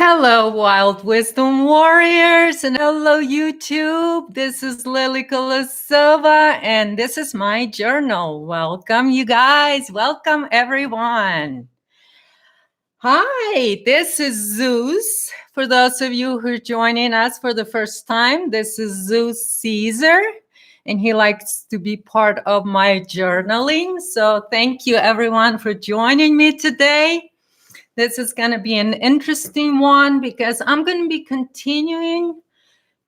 Hello, Wild Wisdom Warriors, and hello, YouTube. This is Lily Kolosova, and this is my journal. Welcome, you guys. Welcome, everyone. Hi, this is Zeus. For those of you who are joining us for the first time, this is Zeus Caesar, and he likes to be part of my journaling. So thank you, everyone, for joining me today. This is going to be an interesting one because I'm going to be continuing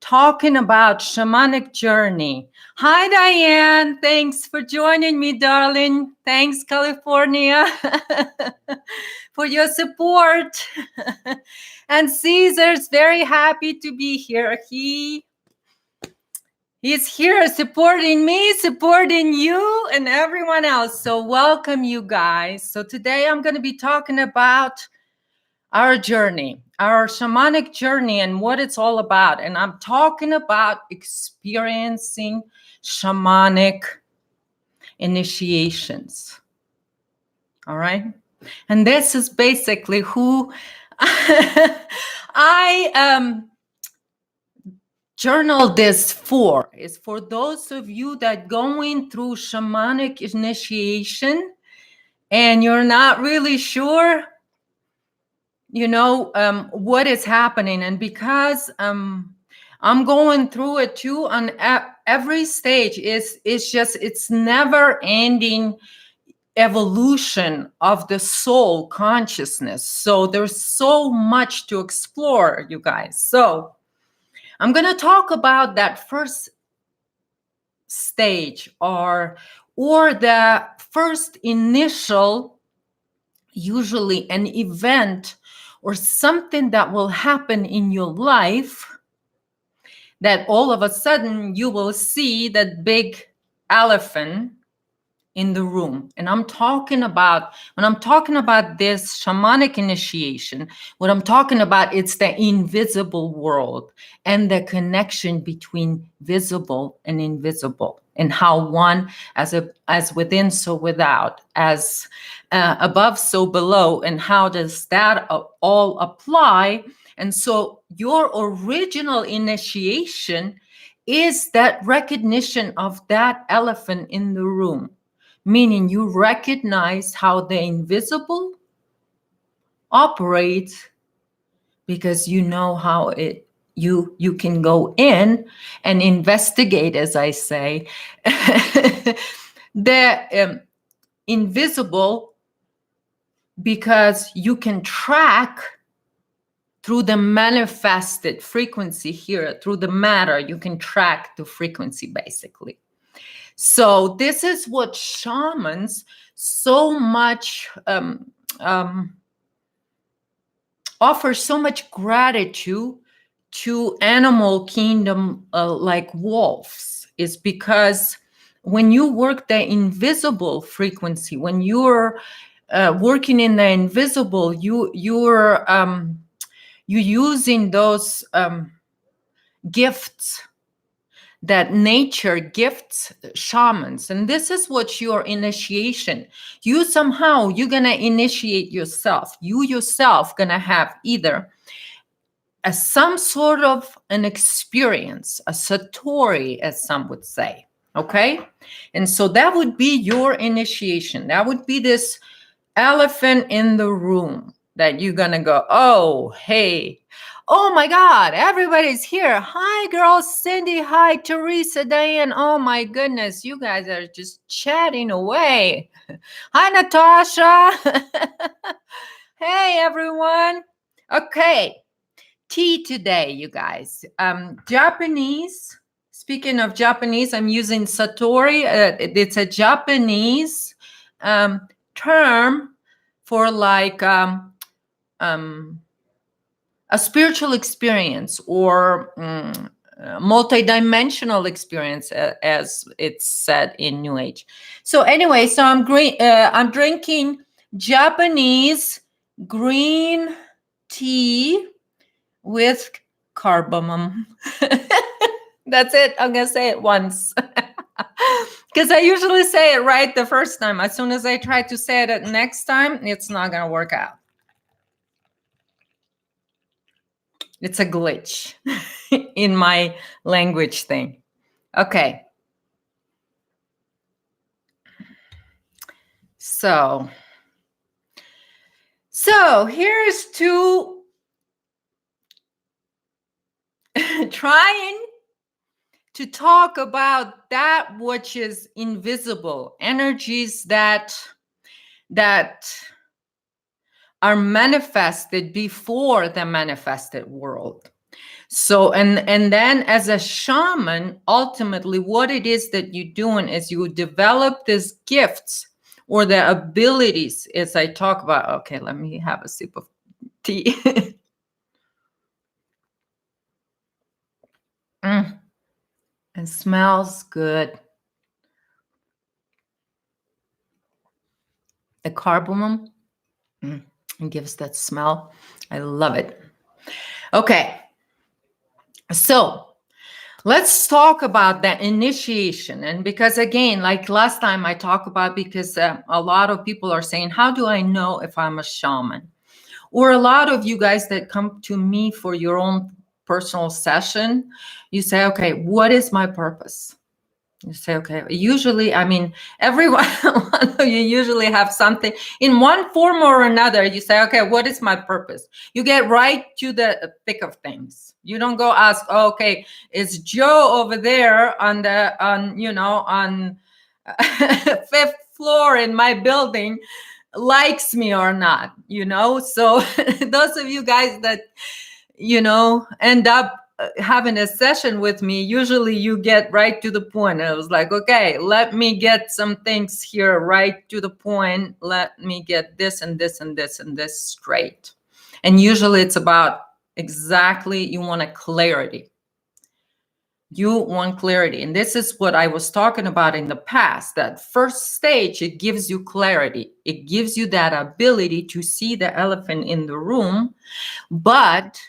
talking about shamanic journey. Hi, Diane. Thanks for joining me, darling. Thanks, California, for your support. And Caesar's very happy to be here. He's here supporting me, supporting you, and everyone else. So welcome, you guys. So today I'm going to be talking about our journey, our shamanic journey, and what it's all about. And I'm talking about experiencing shamanic initiations. All right? And this is basically who I journal this for. Is for those of you that going through shamanic initiation and you're not really sure what is happening. And because I'm going through it too on every stage, it's never ending evolution of the soul consciousness. So there's so much to explore, you guys. So I'm going to talk about that first stage or the first initial, usually an event or something that will happen in your life that all of a sudden you will see that big elephant in the room. And when I'm talking about this shamanic initiation, what I'm talking about, it's the invisible world and the connection between visible and invisible, and how one as within, so without, as above, so below, and how does that all apply. And so your original initiation is that recognition of that elephant in the room, meaning you recognize how the invisible operates because you know how you can go in and investigate, as I say, the invisible, because you can track through the manifested frequency here, through the matter, you can track the frequency basically. So this is what shamans so much offer so much gratitude to animal kingdom like wolves, is because when you work the invisible frequency, when you're working in the invisible, you're using those gifts that nature gifts shamans. And this is what your initiation, you're gonna initiate yourself. You yourself gonna have either some sort of an experience, a satori, as some would say, okay? And so that would be your initiation. That would be this elephant in the room that you're gonna go, oh, hey, oh my God, everybody's here. Hi, girls, Cindy. Hi, Teresa, Diane. Oh my goodness, you guys are just chatting away. Hi, Natasha. Hey, everyone. Okay, tea today, you guys. Japanese. Speaking of Japanese, I'm using satori. It's a Japanese term for like a spiritual experience or multidimensional experience, as it's said in New Age. So anyway, so I'm drinking Japanese green tea with cardamom. That's it. I'm gonna say it once. Because I usually say it right the first time. As soon as I try to say it next time, it's not going to work out. It's a glitch in my language thing. Okay. So here's to trying to talk about that which is invisible, energies that are manifested before the manifested world. So, and then as a shaman, ultimately what it is that you're doing is you develop these gifts or the abilities, as I talk about. Okay, let me have a sip of tea. It smells good. The cardamom, it gives that smell. I love it. Okay, so let's talk about that initiation. And because again, like last time I talked about, because a lot of people are saying, how do I know if I'm a shaman? Or a lot of you guys that come to me for your own personal session, you say, okay, what is my purpose? You say, okay, usually, I mean, everyone, you usually have something in one form or another. You say, okay, what is my purpose? You get right to the thick of things. You don't go ask, oh, okay, is Joe over there on fifth floor in my building likes me or not, So those of you guys that, end up having a session with me, usually you get right to the point. I was like, okay, let me get some things here right to the point. Let me get this and this and this and this straight. And usually it's about exactly, you want a clarity. You want clarity. And this is what I was talking about in the past. That first stage, it gives you clarity. It gives you that ability to see the elephant in the room. But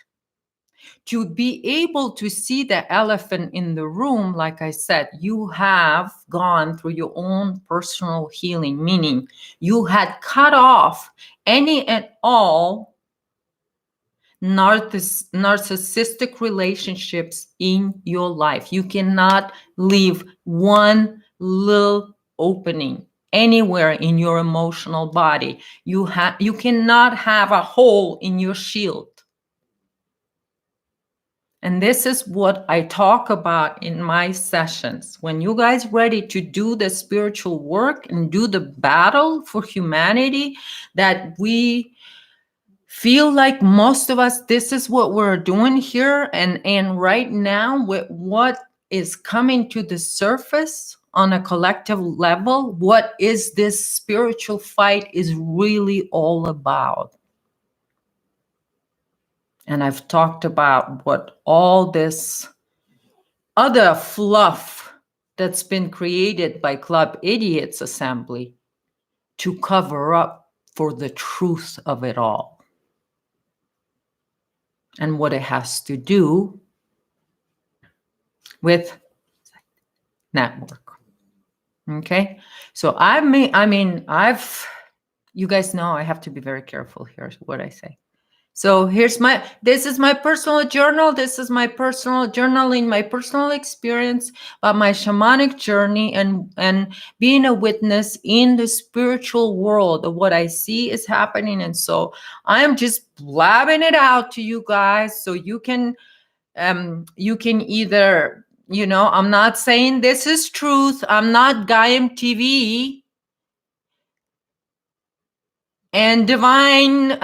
to be able to see the elephant in the room, like I said, you have gone through your own personal healing, meaning you had cut off any and all narcissistic relationships in your life. You cannot leave one little opening anywhere in your emotional body. You cannot have a hole in your shield. And this is what I talk about in my sessions. When you guys ready to do the spiritual work and do the battle for humanity, that we feel like most of us, this is what we're doing here. And right now, with what is coming to the surface on a collective level, what is this spiritual fight is really all about. And I've talked about what all this other fluff that's been created by Club Idiots Assembly to cover up for the truth of it all. And what it has to do with network. Okay? So you guys know I have to be very careful here what I say. So this is my personal journal. This is my personal journaling, my personal experience about my shamanic journey and being a witness in the spiritual world of what I see is happening. And so I'm just blabbing it out to you guys so you can either, I'm not saying this is truth. I'm not Gaiam TV and divine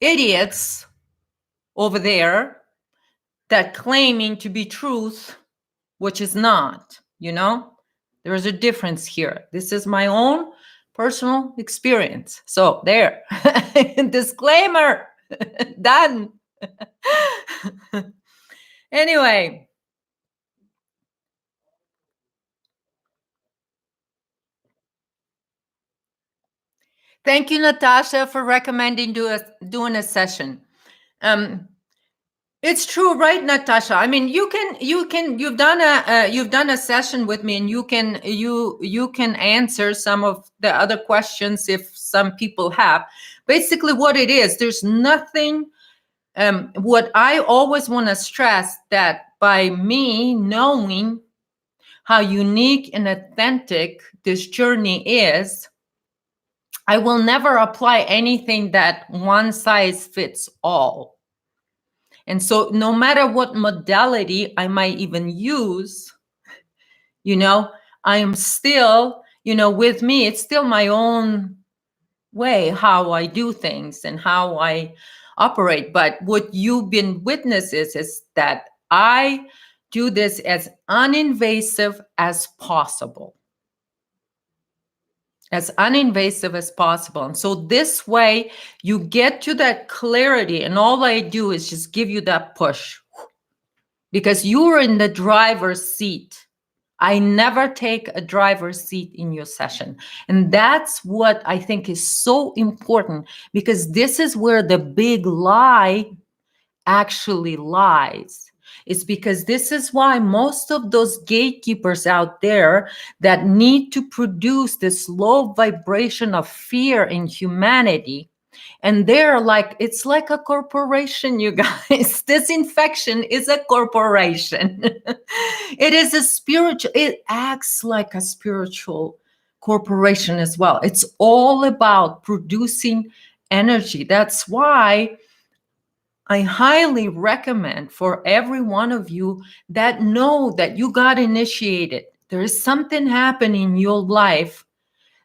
idiots over there that claiming to be truth, which is not, there is a difference here. This is my own personal experience. So there, disclaimer, done. Anyway. Thank you, Natasha, for recommending doing a session. It's true, right, Natasha? I mean, you've done a session with me, and you can answer some of the other questions if some people have. Basically, what it is, there's nothing what I always want to stress, that by me knowing how unique and authentic this journey is, I will never apply anything that one size fits all. And so no matter what modality I might even use, I am still, with me, it's still my own way how I do things and how I operate. But what you've been witnesses is that I do this as uninvasive as possible. As uninvasive as possible. And so this way you get to that clarity, and all I do is just give you that push, because you're in the driver's seat. I never take a driver's seat in your session. And that's what I think is so important, because this is where the big lie actually lies. It's because this is why most of those gatekeepers out there that need to produce this low vibration of fear in humanity, and they're like, it's like a corporation, you guys. This infection is a corporation. It is a spiritual, it acts like a spiritual corporation as well. It's all about producing energy. That's why I highly recommend for every one of you that know that you got initiated. There is something happening in your life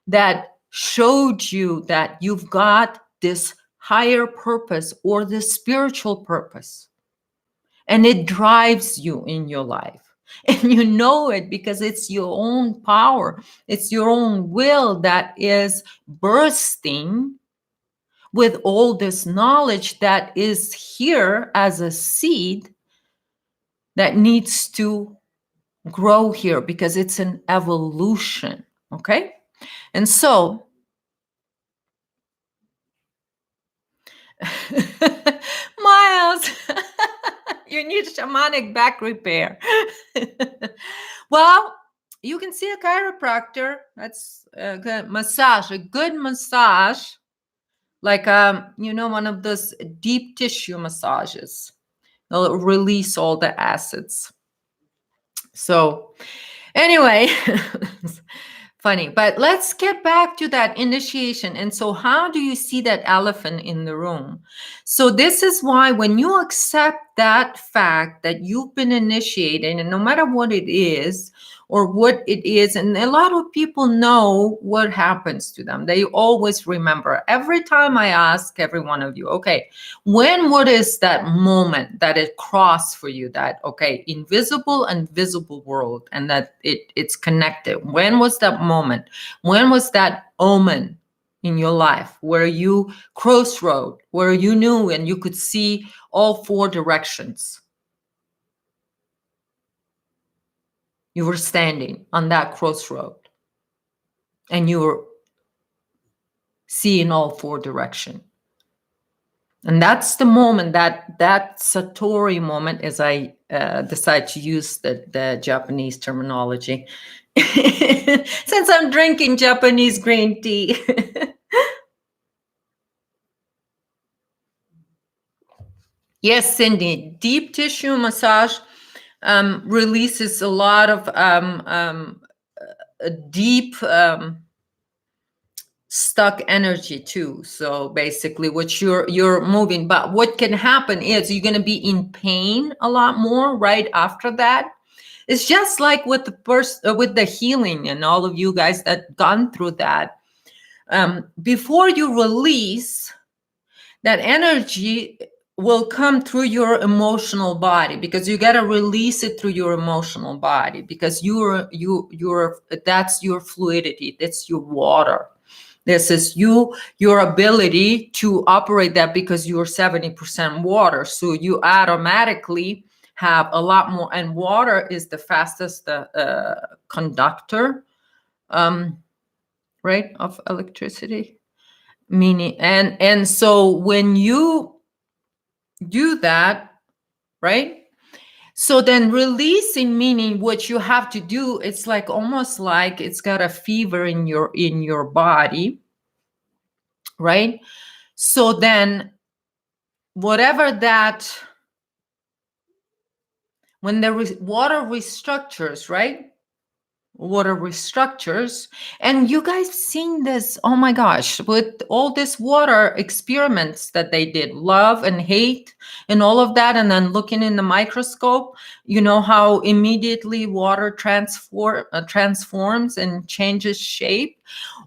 that showed you that you've got this higher purpose or this spiritual purpose. And it drives you in your life. And you know it because it's your own power. It's your own will that is bursting with all this knowledge that is here as a seed that needs to grow here, because it's an evolution. Okay? And so Miles, you need shamanic back repair. Well, you can see a chiropractor. That's a good massage, like one of those deep tissue massages. They'll release all the acids. So anyway, funny, but let's get back to that initiation. And so how do you see that elephant in the room? So this is why when you accept that fact that you've been initiated, and no matter what it is or what it is, and a lot of people know what happens to them. They always remember. Every time I ask every one of you, okay, what is that moment that it crossed for you, that, okay, invisible and visible world, and that it's connected? When was that moment? When was that omen in your life where you crossroad, where you knew and you could see all four directions? You were standing on that crossroad and you were seeing all four directions. And that's the moment, that Satori moment, as I decide to use the Japanese terminology, since I'm drinking Japanese green tea. Yes, Cindy, deep tissue massage releases a lot of deep stuck energy too. So basically what you're moving, but what can happen is you're going to be in pain a lot more right after that. It's just like with the healing, and all of you guys that gone through that, before you release, that energy will come through your emotional body, because you got to release it through your emotional body, because that's your fluidity, that's your water. This is your ability to operate that, because you're 70% water. So you automatically have a lot more, and water is the fastest conductor, right, of electricity. Meaning, and so when you do that, right? So then releasing, meaning what you have to do, it's like almost like it's got a fever in your body, right? So then whatever that, when the water restructures, right? Water restructures, and you guys seen this, oh my gosh, with all this water experiments that they did, love and hate and all of that, and then looking in the microscope, you know how immediately water transforms and changes shape.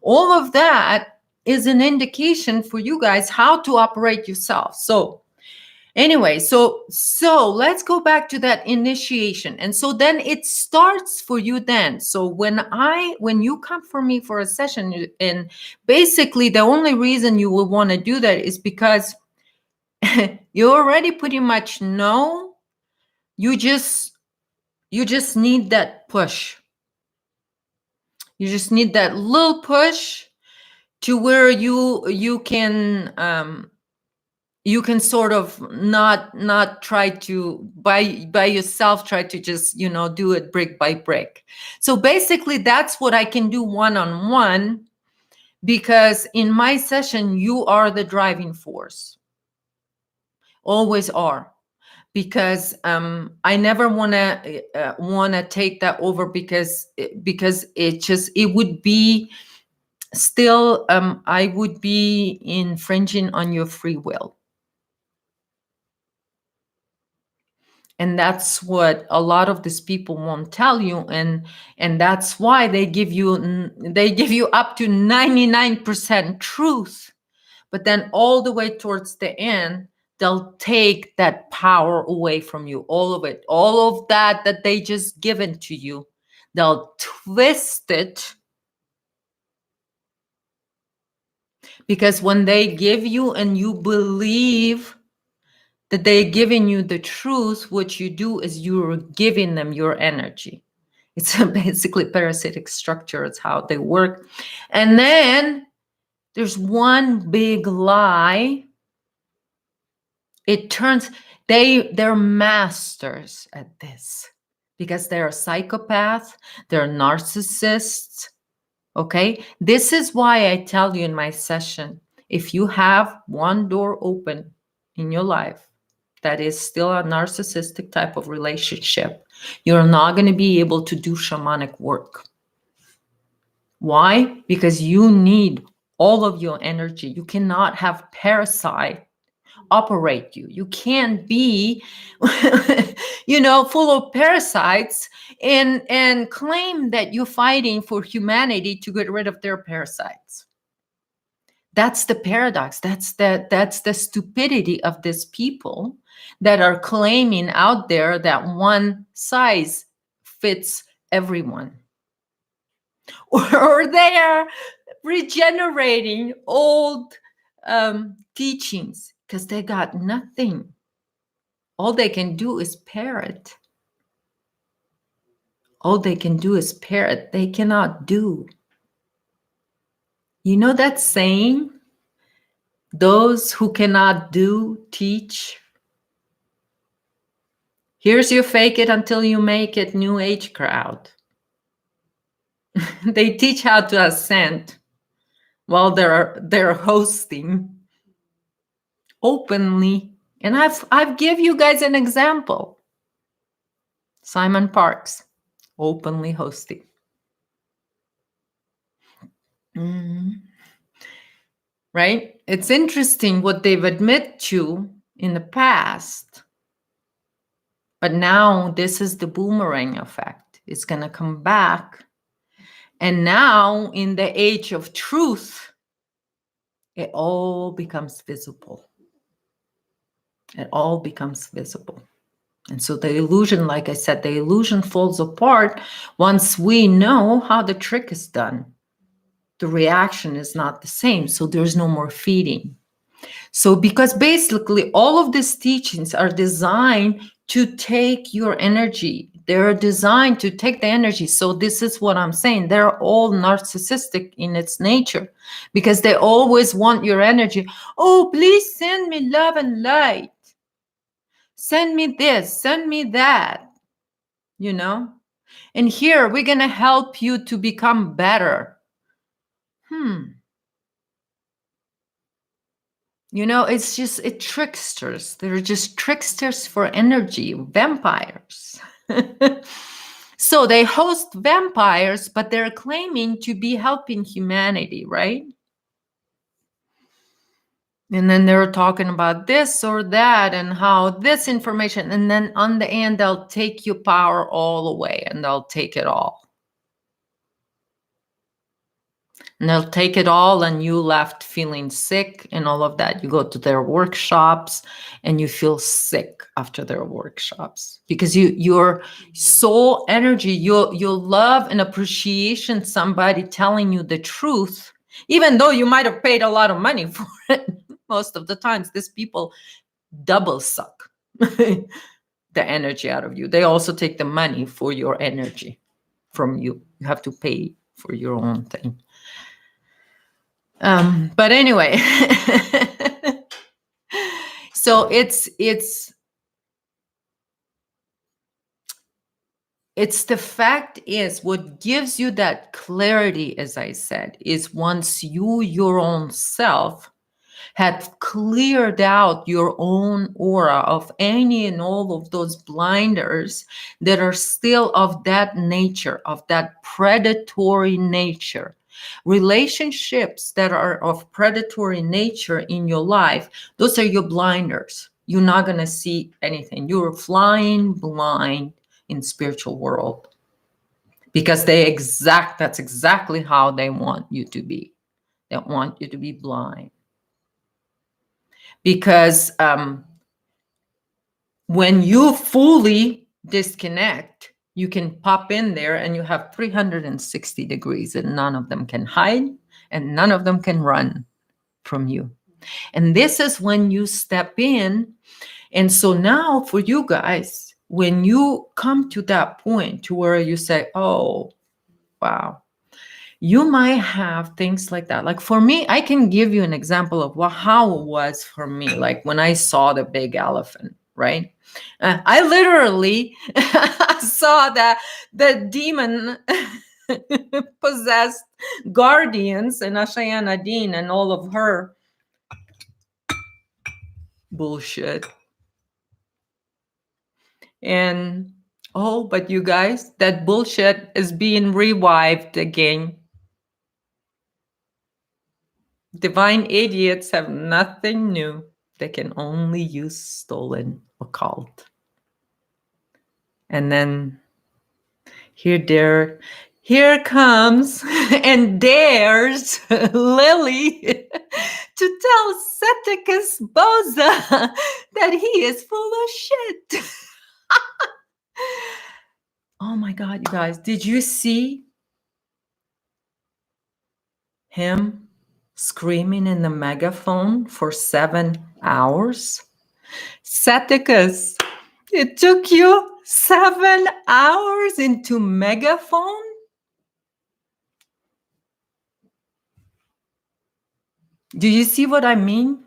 All of that is an indication for you guys how to operate yourself. So anyway, so let's go back to that initiation. And so then it starts for you then. So when you come for me for a session, and basically the only reason you will want to do that is because you already pretty much know, you just need that push. You just need that little push to where you can sort of not try to by yourself, try to just do it brick by brick. So basically that's what I can do one-on-one, because in my session you are the driving force, always are, because I never want to take that over, because it would be still I would be infringing on your free will. And that's what a lot of these people won't tell you, and that's why they give you up to 99% truth, but then all the way towards the end they'll take that power away from you, all of it, all of that they just given to you. They'll twist it, because when they give you and you believe that they're giving you the truth, what you do is you're giving them your energy. It's basically parasitic structure. It's how they work. And then there's one big lie. It turns, they're masters at this, because they're a psychopath, they're narcissists. Okay, this is why I tell you in my session, if you have one door open in your life that is still a narcissistic type of relationship, you're not going to be able to do shamanic work. Why? Because you need all of your energy. You cannot have parasite operate you. You can't be, full of parasites and claim that you're fighting for humanity to get rid of their parasites. That's the paradox. That's the stupidity of these people that are claiming out there that one size fits everyone. Or they are regenerating old teachings because they got nothing. All they can do is parrot. All they can do is parrot. They cannot do. You know that saying? Those who cannot do, teach. Here's your fake it until you make it new age crowd. They teach how to ascend while they're hosting openly. And I've give you guys an example. Simon Parks, openly hosting. Right? It's interesting what they've admitted to in the past. But now this is the boomerang effect. It's going to come back. And now in the age of truth, it all becomes visible. It all becomes visible. And so the illusion, like I said, the illusion falls apart once we know how the trick is done. The reaction is not the same, so there's no more feeding. So because basically all of these teachings are designed to take your energy. They're designed to take the energy. So this is what I'm saying. They're all narcissistic in its nature, because they always want your energy. Oh, please send me love and light. Send me this, send me that, And here we're going to help you to become better. It's just tricksters. They're just tricksters for energy, vampires. So they host vampires, but they're claiming to be helping humanity, right? And then they're talking about this or that and how this information, and then on the end, they'll take your power all away and they'll take it all. And they'll take it all, and you left feeling sick and all of that. You go to their workshops and you feel sick after their workshops because your soul energy, your love and appreciation, somebody telling you the truth, even though you might have paid a lot of money for it. Most of the times, these people double suck the energy out of you. They also take the money for your energy from you. You have to pay for your own thing. But anyway, so it's the fact is, what gives you that clarity, as I said, is once you, your own self, had cleared out your own aura of any and all of those blinders that are still of that nature, of that predatory nature. Relationships that are of predatory nature in your life, those are your blinders. You're not going to see anything. You're flying blind in spiritual world because that's exactly how they want you to be. They want you to be blind. Because when you fully disconnect, you can pop in there and you have 360 degrees and none of them can hide and none of them can run from you. And this is when you step in. And so now for you guys, when you come to that point to where you say, oh, wow, you might have things like that. Like for me, I can give you an example of how it was for me. Like when I saw the big elephant, right? I literally saw the demon possessed guardians and Ashayana Dean and all of her bullshit. And but you guys, that bullshit is being revived again. Divine idiots have nothing new. They can only use stolen occult. And then here comes and dares Lily to tell Ceticus Boza that he is full of shit. Oh my God, you guys, did you see him screaming in the megaphone for 7 hours? Ceticus, it took you 7 hours into megaphone? Do you see what I mean?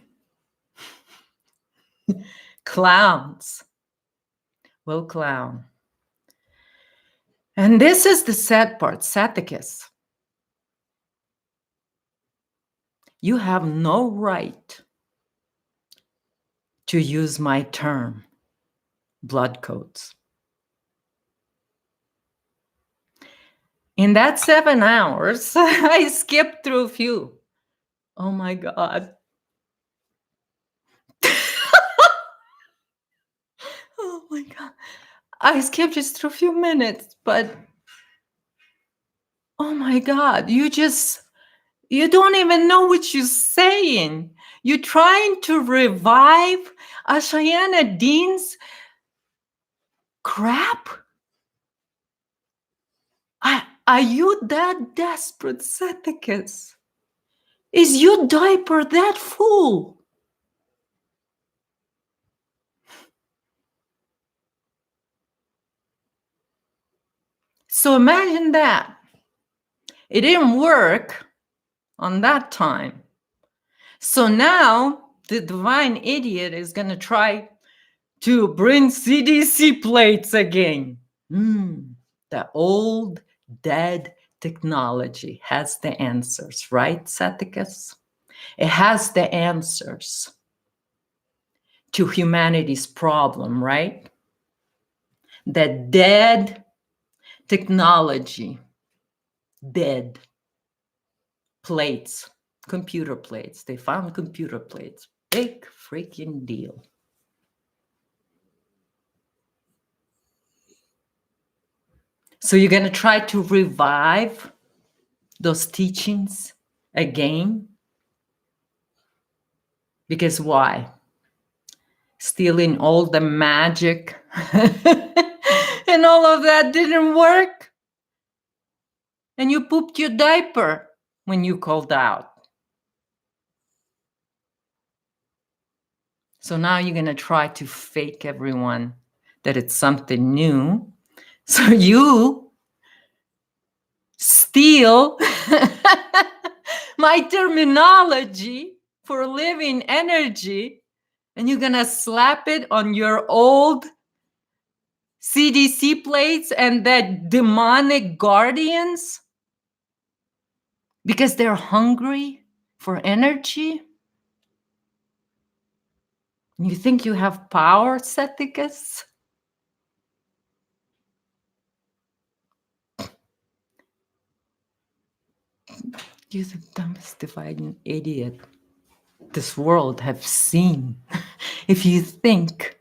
Clowns will clown. And this is the sad part, Ceticus. You have no right to use my term, blood codes. In that 7 hours, I skipped through a few. Oh my God. Oh my God. I skipped just through a few minutes, but oh my God, you don't even know what you're saying. You're trying to revive Ashayana Dean's crap? Are you that desperate, Ceticus? Is your diaper that full? So imagine that. It didn't work on that time. So now the divine idiot is going to try to bring CDC plates again. The old dead technology has the answers, right, Ceticus? It has the answers to humanity's problem, right? That dead technology, dead plates, computer plates. They found computer plates. Big freaking deal. So you're going to try to revive those teachings again? Because why? Stealing all the magic and all of that didn't work. And you pooped your diaper when you called out. So now you're going to try to fake everyone that it's something new. So you steal my terminology for living energy, and you're going to slap it on your old CDC plates and that demonic guardians because they're hungry for energy. You think you have power, Ceticus? You're the dumbest dividing idiot this world have seen. If you think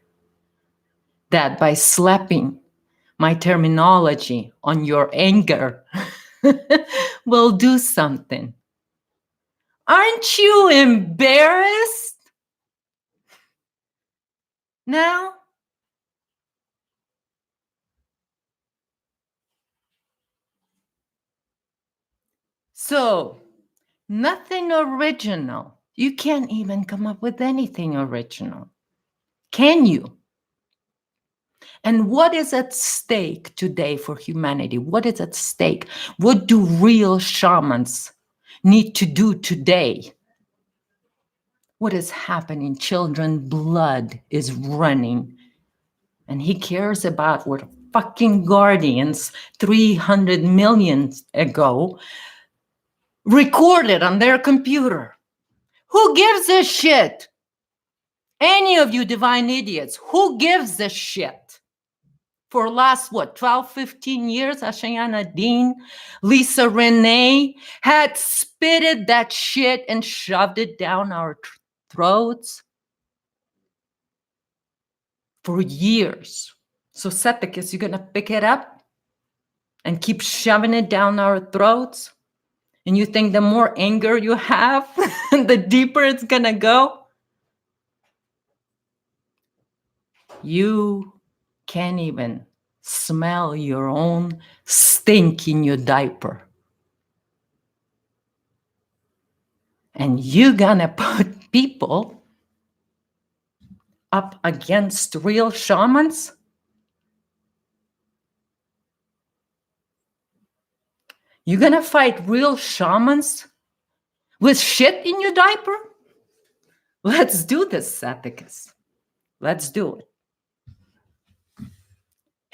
that by slapping my terminology on your anger will do something. Aren't you embarrassed now? So, nothing original. You can't even come up with anything original. Can you? And what is at stake today for humanity? What is at stake? What do real shamans need to do today? What is happening? Children's blood is running. And he cares about what fucking guardians 300 million ago recorded on their computer. Who gives a shit? Any of you divine idiots, who gives a shit? For last, 12, 15 years, Ashayana Dean, Lisa Renee had spitted that shit and shoved it down our throats for years. So Ceticus, you're going to pick it up and keep shoving it down our throats? And you think the more anger you have, the deeper it's going to go? You can't even smell your own stink in your diaper. And you're gonna put people up against real shamans? You're gonna fight real shamans with shit in your diaper? Let's do this, Saticus. Let's do it.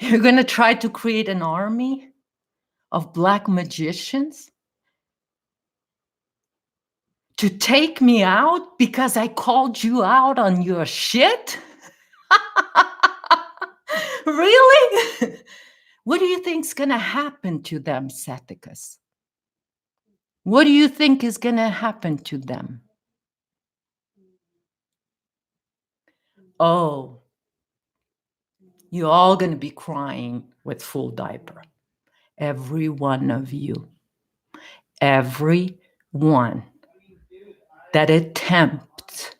You're gonna try to create an army of black magicians to take me out because I called you out on your shit? Really? What do you think's going to happen to them, Saticus? What do you think is going to happen to them? Oh, you're all going to be crying with full diaper. Every one of you. Every one that attempts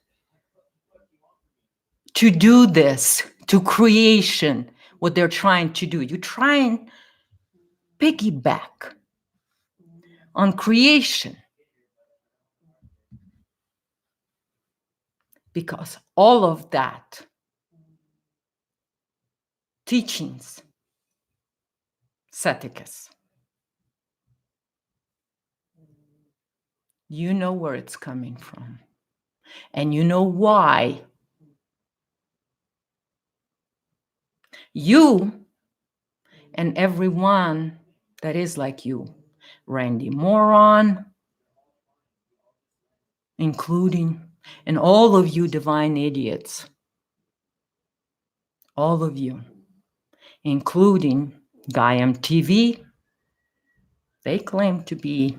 to do this, to creation, what they're trying to do. You try and piggyback on creation. Because all of that teachings, Ceticus, you know where it's coming from. And you know why you and everyone that is like you, Randy Moron, including, and all of you divine idiots, all of you, including Gaiam TV, they claim to be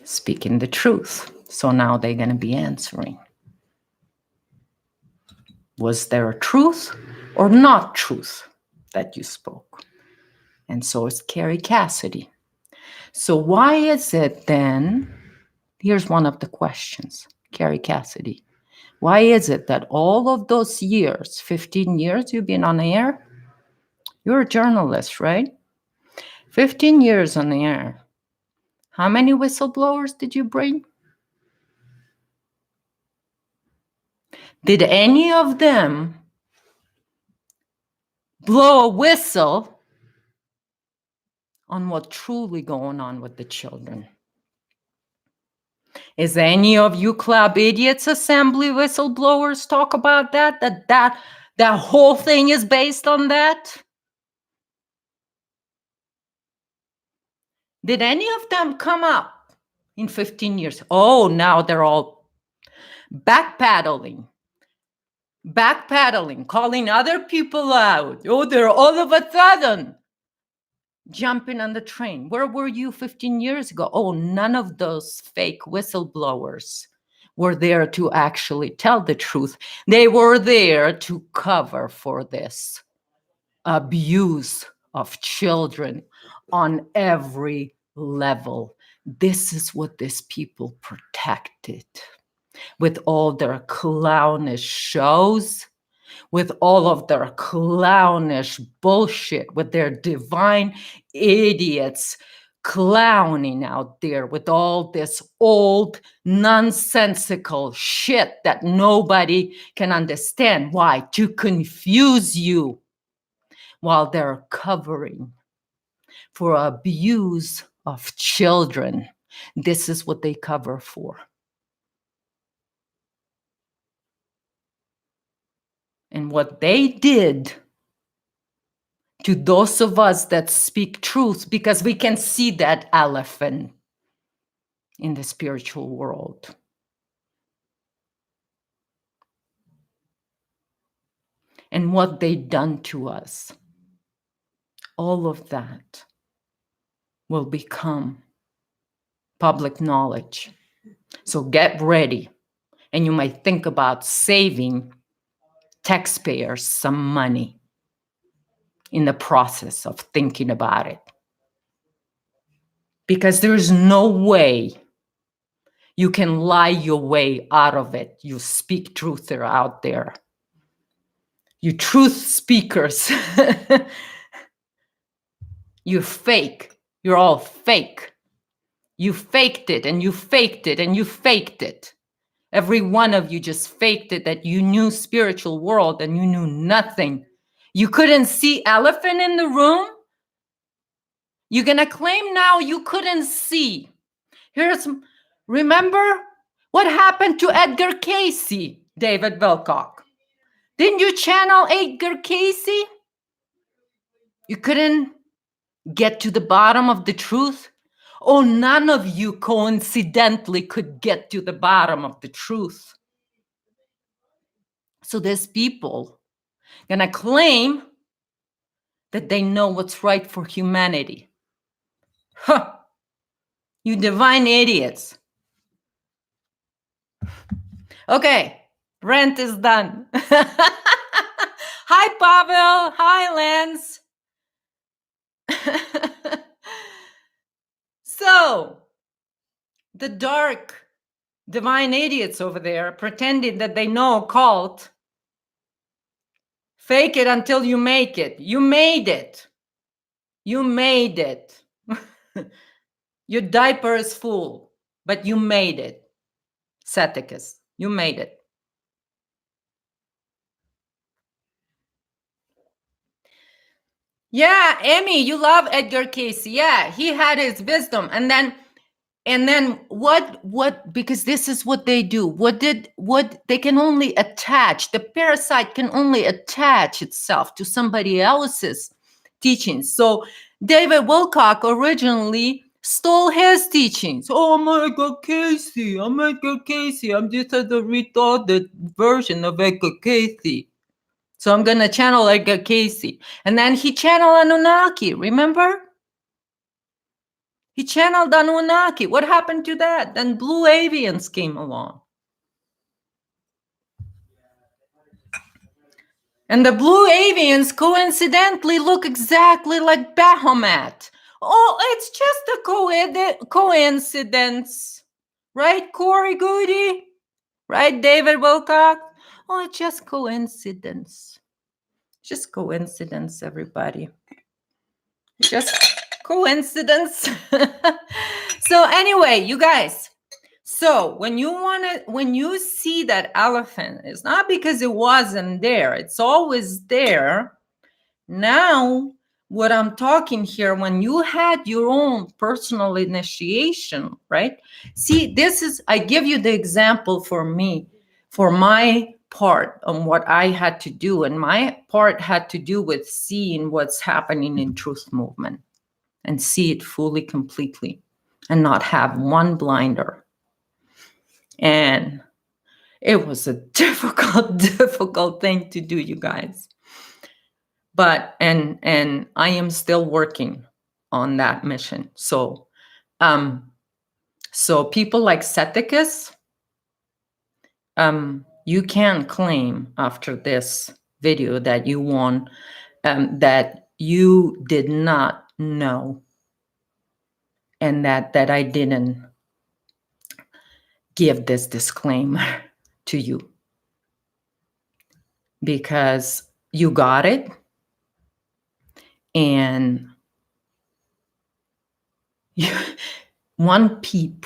speaking the truth. So now they're going to be answering. Was there a truth or not truth that you spoke? And so is Carrie Cassidy. So why is it then, here's one of the questions, Carrie Cassidy. Why is it that all of those years, 15 years you've been on the air? You're a journalist, right? 15 years on the air. How many whistleblowers did you bring? Did any of them blow a whistle on what's truly going on with the children? Is any of you club idiots assembly whistleblowers talk about that whole thing is based on that? Did any of them come up in 15 years? Oh, now they're all backpedaling, calling other people out. Oh, they're all of a sudden jumping on the train. Where were you 15 years ago? Oh, none of those fake whistleblowers were there to actually tell the truth. They were there to cover for this abuse of children on every level. This is what these people protected with all their clownish shows, with all of their clownish bullshit, with their divine idiots clowning out there with all this old nonsensical shit that nobody can understand. Why? To confuse you, while they're covering for abuse of children. This is what they cover for. And what they did to those of us that speak truth, because we can see that elephant in the spiritual world. And what they done to us, all of that will become public knowledge. So get ready. And you might think about saving taxpayers some money in the process of thinking about it. Because there's no way you can lie your way out of it. You speak truth are out there. You truth speakers. You're fake. You're all fake. You faked it and you faked it and you faked it. Every one of you just faked it that you knew spiritual world and you knew nothing. You couldn't see elephant in the room? You're going to claim now you couldn't see. Remember what happened to Edgar Cayce, David Wilcock? Didn't you channel Edgar Cayce? You couldn't get to the bottom of the truth? Oh, none of you coincidentally could get to the bottom of the truth. So there's people gonna claim that they know what's right for humanity. Huh. You divine idiots. Okay, rant is done. Hi, Pavel. Hi, Lance. So, the dark divine idiots over there pretending that they know occult. Fake it until you make it. You made it. You made it. Your diaper is full, but you made it. Saticus, you made it. Yeah, Amy, you love Edgar Cayce. Yeah, he had his wisdom. And then what, because this is what they do. What they can only attach, the parasite can only attach itself to somebody else's teachings. So David Wilcock originally stole his teachings. Oh my God, Casey, oh my God, Casey, I'm just a retarded version of Edgar Casey. So I'm going to channel Edgar Casey. And then he channeled Anunnaki, remember? He channeled Anunnaki. What happened to that? Then blue avians came along. And the blue avians coincidentally look exactly like Bahamut. Oh, it's just a coincidence. Right, Corey Goody? Right, David Wilcox? Oh, it's just coincidence. Just coincidence, everybody. Just coincidence. So anyway, you guys, so when you see that elephant, it's not because it wasn't there, it's always there. Now, what I'm talking here, when you had your own personal initiation, right? See, I give you the example for me, for my part on what I had to do. And my part had to do with seeing what's happening in truth movement and see it fully, completely, and not have one blinder. And it was a difficult thing to do, you guys. But and I am still working on that mission. So people like Ceticus, you can claim after this video that you won, that you did not know, and that I didn't give this disclaimer to you, because you got it. And one peep,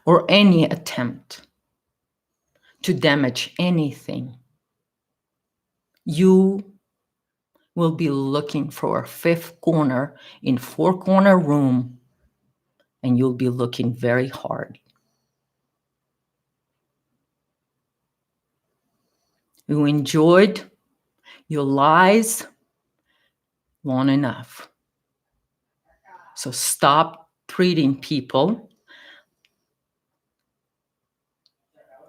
or any attempt to damage anything, you will be looking for a fifth corner in four-corner room, and you'll be looking very hard. You enjoyed your lies long enough. So stop treating people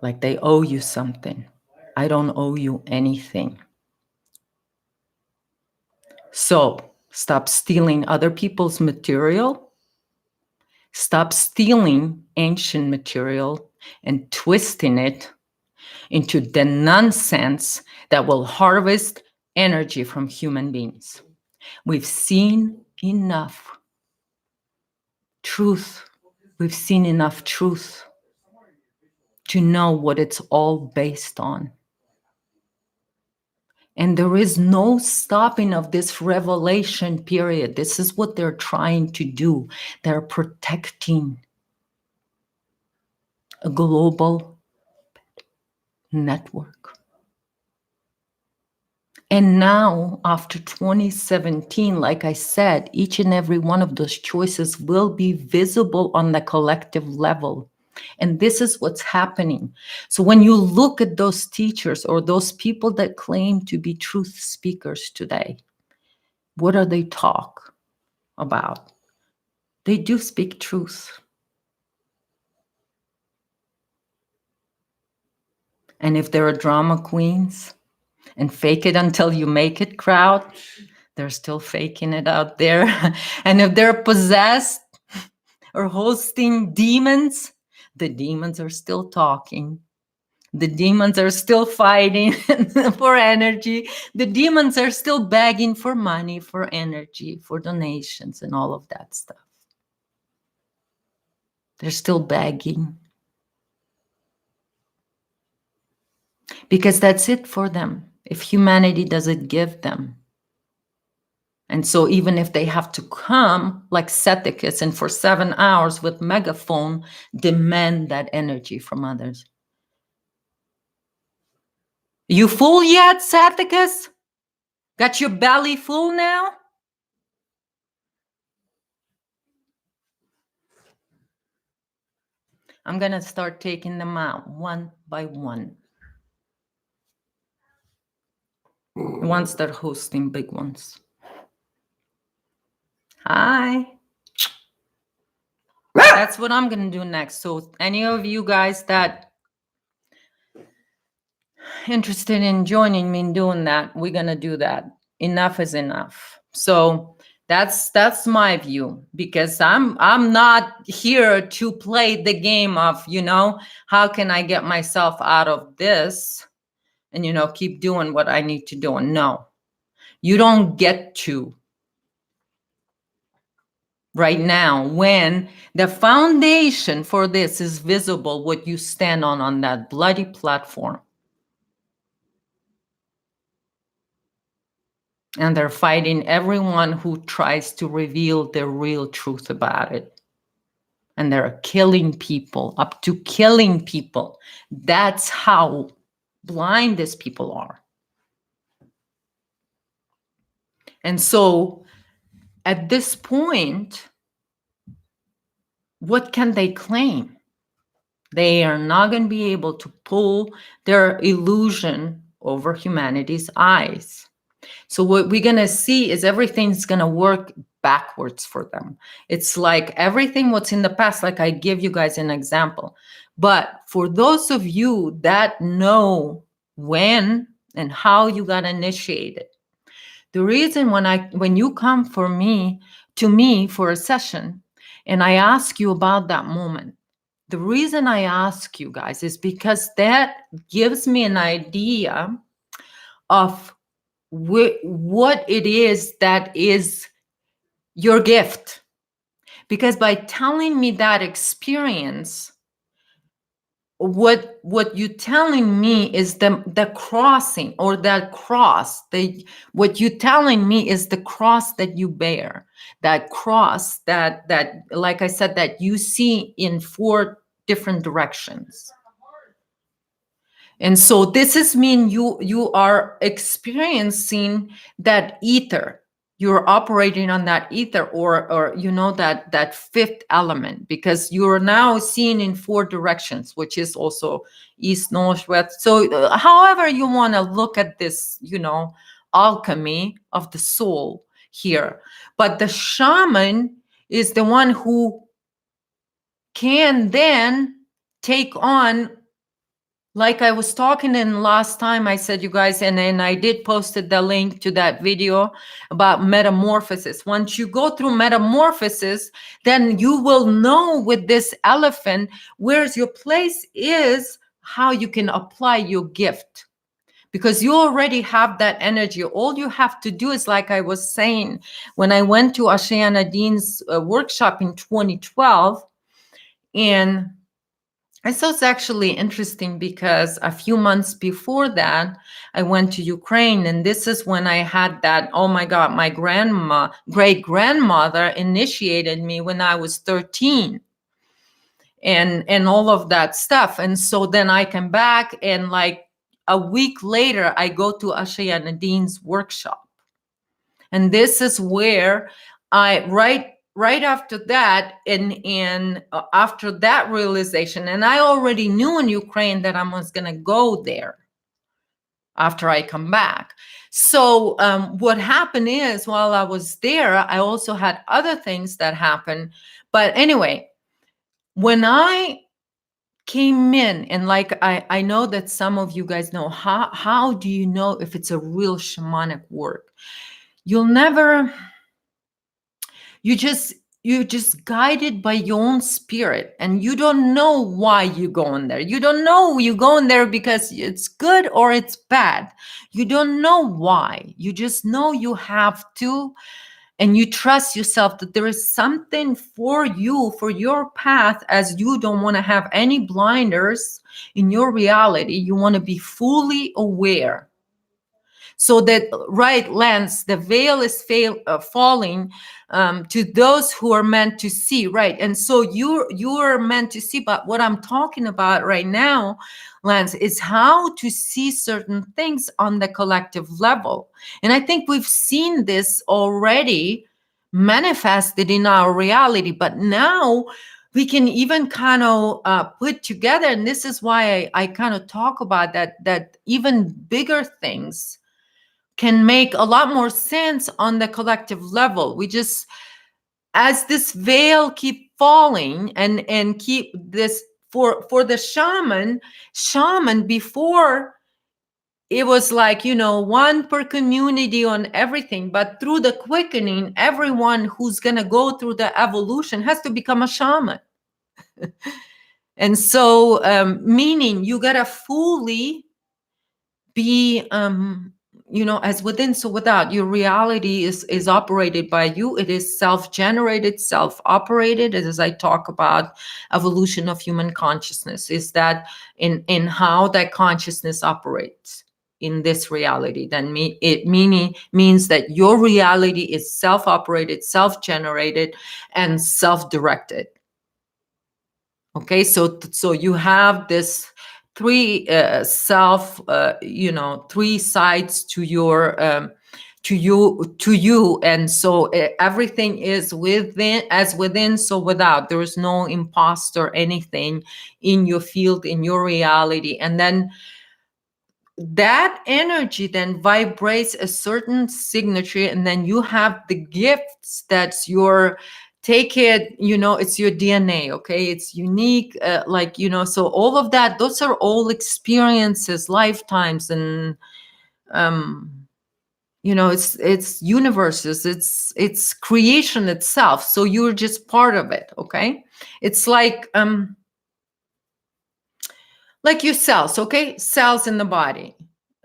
like they owe you something. I don't owe you anything. So stop stealing other people's material. Stop stealing ancient material and twisting it into the nonsense that will harvest energy from human beings. We've seen enough truth. We've seen enough truth to know what it's all based on. And there is no stopping of this revelation period. This is what they're trying to do. They're protecting a global network. And now, after 2017, like I said, each and every one of those choices will be visible on the collective level. And this is what's happening. So when you look at those teachers or those people that claim to be truth speakers today, what do they talk about? They do speak truth. And if there are drama queens and fake it until you make it crowd, they're still faking it out there. And if they're possessed or hosting demons, the demons are still talking. The demons are still fighting for energy. The demons are still begging for money, for energy, for donations, and all of that stuff. They're still begging. Because that's it for them, if humanity doesn't give them. And so even if they have to come like Ceticus and for 7 hours with megaphone demand that energy from others. You full yet, Ceticus? Got your belly full now? I'm going to start taking them out one by one. ones that are hosting big ones. Hi. That's what I'm going to do next. So any of you guys that interested in joining me in doing that, we're going to do that. Enough is enough. So that's my view, because I'm not here to play the game of, how can I get myself out of this and, keep doing what I need to do. No, you don't get to right now, when the foundation for this is visible, what you stand on that bloody platform. And they're fighting everyone who tries to reveal the real truth about it. And they're killing people, up to killing people. That's how blind these people are. And so at this point, what can they claim? They are not going to be able to pull their illusion over humanity's eyes. So what we're going to see is everything's going to work backwards for them. It's like everything what's in the past, like I give you guys an example. But for those of you that know when and how you got initiated, the reason when you come to me for a session and I ask you about that moment, the reason I ask you guys is because that gives me an idea of what it is that is your gift. Because by telling me that experience, what you're telling me is the crossing, or that cross. What you're telling me is the cross that you bear, that cross that like I said, that you see in 4 different directions. And so this is mean you are experiencing that ether. You're operating on that ether, or that 5th element, because you're now seeing in 4 directions, which is also east, north, west. So however you want to look at this, alchemy of the soul here. But the shaman is the one who can then take on, like I was talking in last time, I said, you guys, and then I did posted the link to that video about metamorphosis. Once you go through metamorphosis, then you will know with this elephant, where's your place is, how you can apply your gift. Because you already have that energy. All you have to do is, like I was saying, when I went to Ashayana Dean's workshop in 2012, and so it's actually interesting, because a few months before that, I went to Ukraine, and this is when I had that, oh my God, my great-grandmother initiated me when I was 13, and all of that stuff. And so then I come back, and like a week later, I go to Ashaya Nadine's workshop. And this is where right after that, and after that realization, and I already knew in Ukraine that I was going to go there after I come back. So what happened is, while I was there, I also had other things that happened. But anyway, when I came in, and like I know that some of you guys know, how do you know if it's a real shamanic work? You're just guided by your own spirit, and you don't know why you're going there. You don't know you're going there because it's good or it's bad. You don't know why. You just know you have to, and you trust yourself that there is something for you, for your path, as you don't want to have any blinders in your reality. You want to be fully aware. So that right lens, the veil is falling to those who are meant to see, right? And so you are meant to see. But what I'm talking about right now, Lance, is how to see certain things on the collective level. And I think we've seen this already manifested in our reality, but now we can even kind of put together, and this is why I kind of talk about that even bigger things can make a lot more sense on the collective level. We just, as this veil keep falling and keep this, for the shaman before, it was like, one per community on everything, but through the quickening, everyone who's going to go through the evolution has to become a shaman. And so meaning you got to fully be as within so without. Your reality is operated by you. It is self-generated, self-operated. As I talk about evolution of human consciousness, is that in how that consciousness operates in this reality, then means that your reality is self-operated, self-generated, and self-directed. Okay, so you have this three three sides to your to you, and so everything is within, as within so without. There is no imposter anything in your field, in your reality. And then that energy then vibrates a certain signature, and then you have the gifts. That's your, take it, it's your DNA. Okay, it's unique, so all of that, those are all experiences, lifetimes, and it's universes, it's creation itself. So you're just part of it. Okay, it's like your cells. Okay, cells in the body.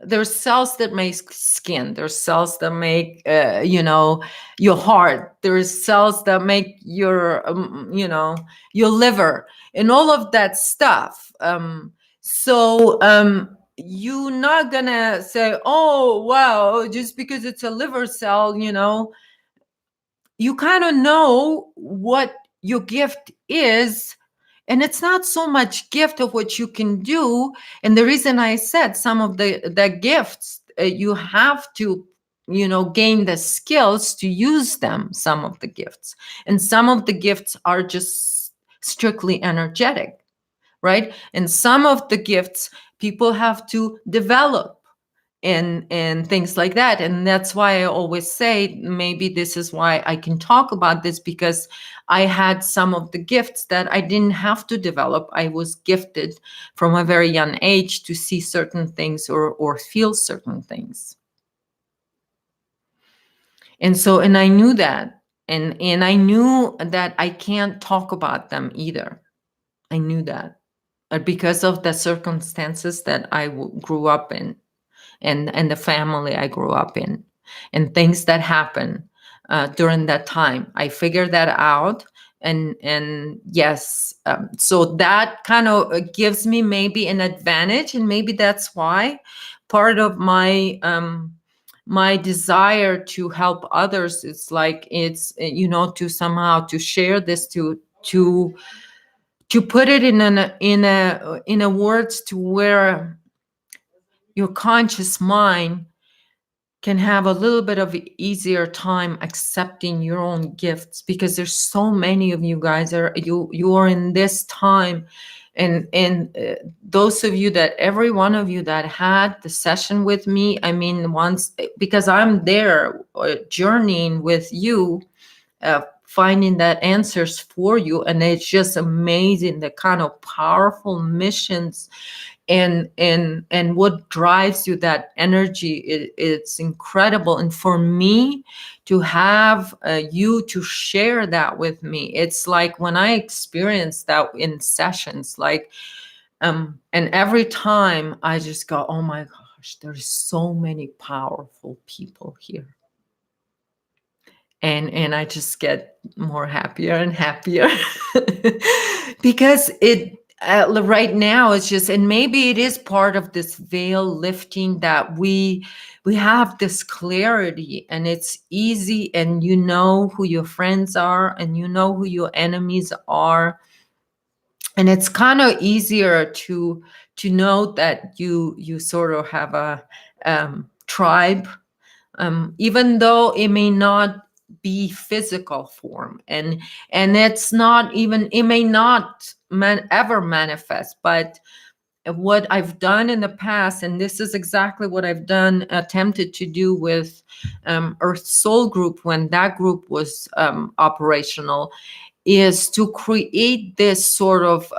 There's cells that make skin. There's cells that make your heart. There's cells that make your your liver and all of that stuff. You're not gonna say, oh wow, just because it's a liver cell, you kind of know what your gift is. And it's not so much gift of what you can do. And the reason I said some of the gifts, you have to gain the skills to use them, some of the gifts. And some of the gifts are just strictly energetic, right? And some of the gifts people have to develop and things like that. And that's why I always say, maybe this is why I can talk about this, because I had some of the gifts that I didn't have to develop. I was gifted from a very young age to see certain things or feel certain things. And I knew that. And I knew that I can't talk about them either. I knew that. But because of the circumstances that I grew up in, and the family I grew up in, and things that happen during that time, I figured that out. And yes, so that kind of gives me maybe an advantage, and maybe that's why part of my my desire to help others, it's like, it's to somehow to share this, to put it in a words to where your conscious mind can have a little bit of easier time accepting your own gifts, because there's so many of you guys you are in this time. And those of you that, every one of you that had the session with me, I mean, once, because I'm there journeying with you, finding that answers for you. And it's just amazing the kind of powerful missions and what drives you, that energy. It's incredible. And for me to have you to share that with me, it's like when I experience that in sessions, like and every time I just go, oh my gosh, there's so many powerful people here. And I just get more happier and happier because it right now it's just, and maybe it is part of this veil lifting, that we have this clarity, and it's easy, and you know who your friends are, and you know who your enemies are, and it's kind of easier to know that you sort of have a tribe, even though it may not be physical form, and it's not even, it may not ever manifest, but what I've done in the past, and this is exactly what I've done, attempted to do with Earth Soul Group when that group was operational, is to create this sort of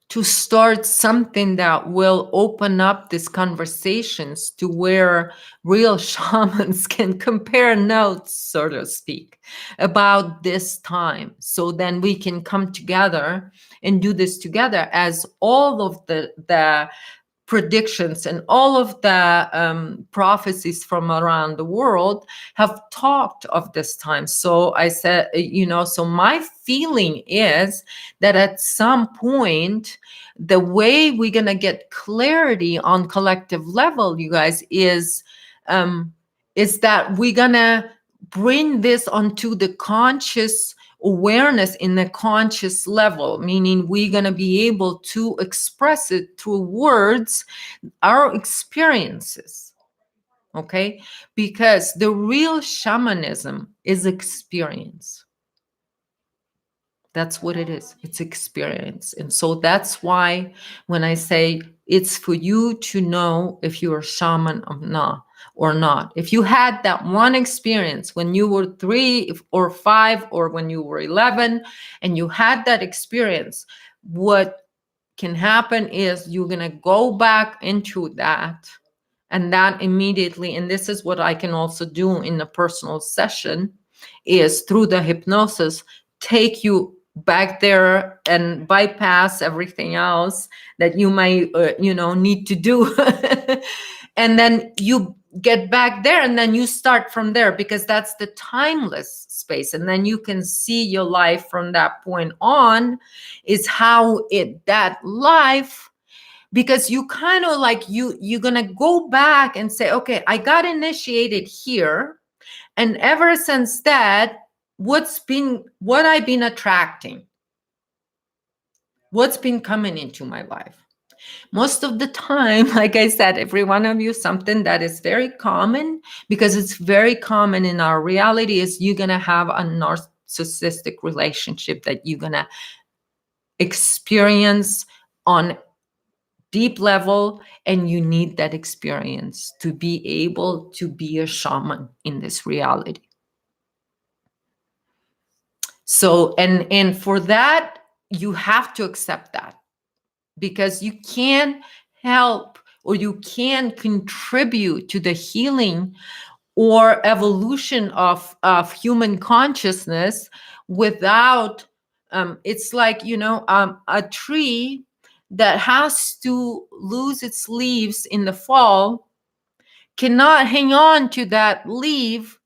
to start something that will open up these conversations to where real shamans can compare notes, so to speak, about this time. So then we can come together and do this together, as all of the predictions and all of the prophecies from around the world have talked of this time. So I said, so my feeling is that at some point, the way we're going to get clarity on collective level, you guys, is that we're going to bring this onto the conscious awareness in the conscious level, meaning we're going to be able to express it through words, our experiences. Okay? Because the real shamanism is experience. That's what it is. It's experience. And so that's why when I say it's for you to know if you're a shaman or not. If you had that one experience when you were 3 or 5 or when you were 11 and you had that experience, what can happen is you're going to go back into that, and that immediately, and this is what I can also do in a personal session, is through the hypnosis, take you back there and bypass everything else that you might need to do. And then you get back there, and then you start from there, because that's the timeless space. And then you can see your life from that point on, is how that life, because you kind of like you're gonna go back and say, okay, I got initiated here, and ever since that, what I've been attracting, what's been coming into my life. Most of the time, like I said, every one of you, something that is very common, because it's very common in our reality, is you're gonna have a narcissistic relationship that you're gonna experience on deep level, and you need that experience to be able to be a shaman in this reality. So and for that, you have to accept that, because you can't help or you can't contribute to the healing or evolution of human consciousness without it's like a tree that has to lose its leaves in the fall cannot hang on to that leaf.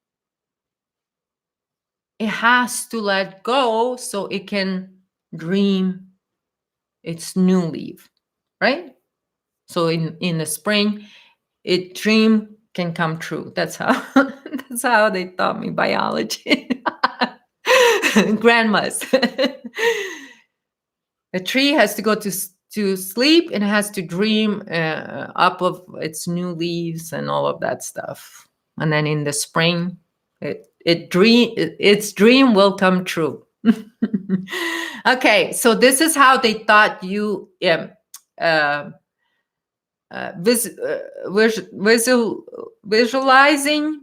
It has to let go so it can dream its new leaf, right? So in the spring, dream can come true. That's how that's how they taught me biology. Grandmas. A tree has to go to sleep, and it has to dream up of its new leaves and all of that stuff. And then in the spring, its dream will come true. Okay, so this is how they taught you visualizing,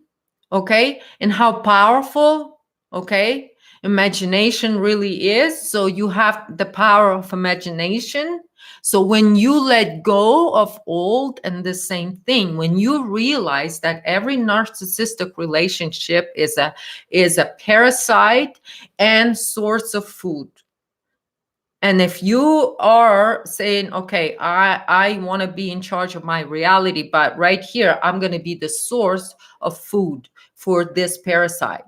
okay, and how powerful, okay, imagination really is. So you have the power of imagination. So when you let go of old, and the same thing, when you realize that every narcissistic relationship is a parasite and source of food. And if you are saying, okay, I want to be in charge of my reality, but right here, I'm going to be the source of food for this parasite.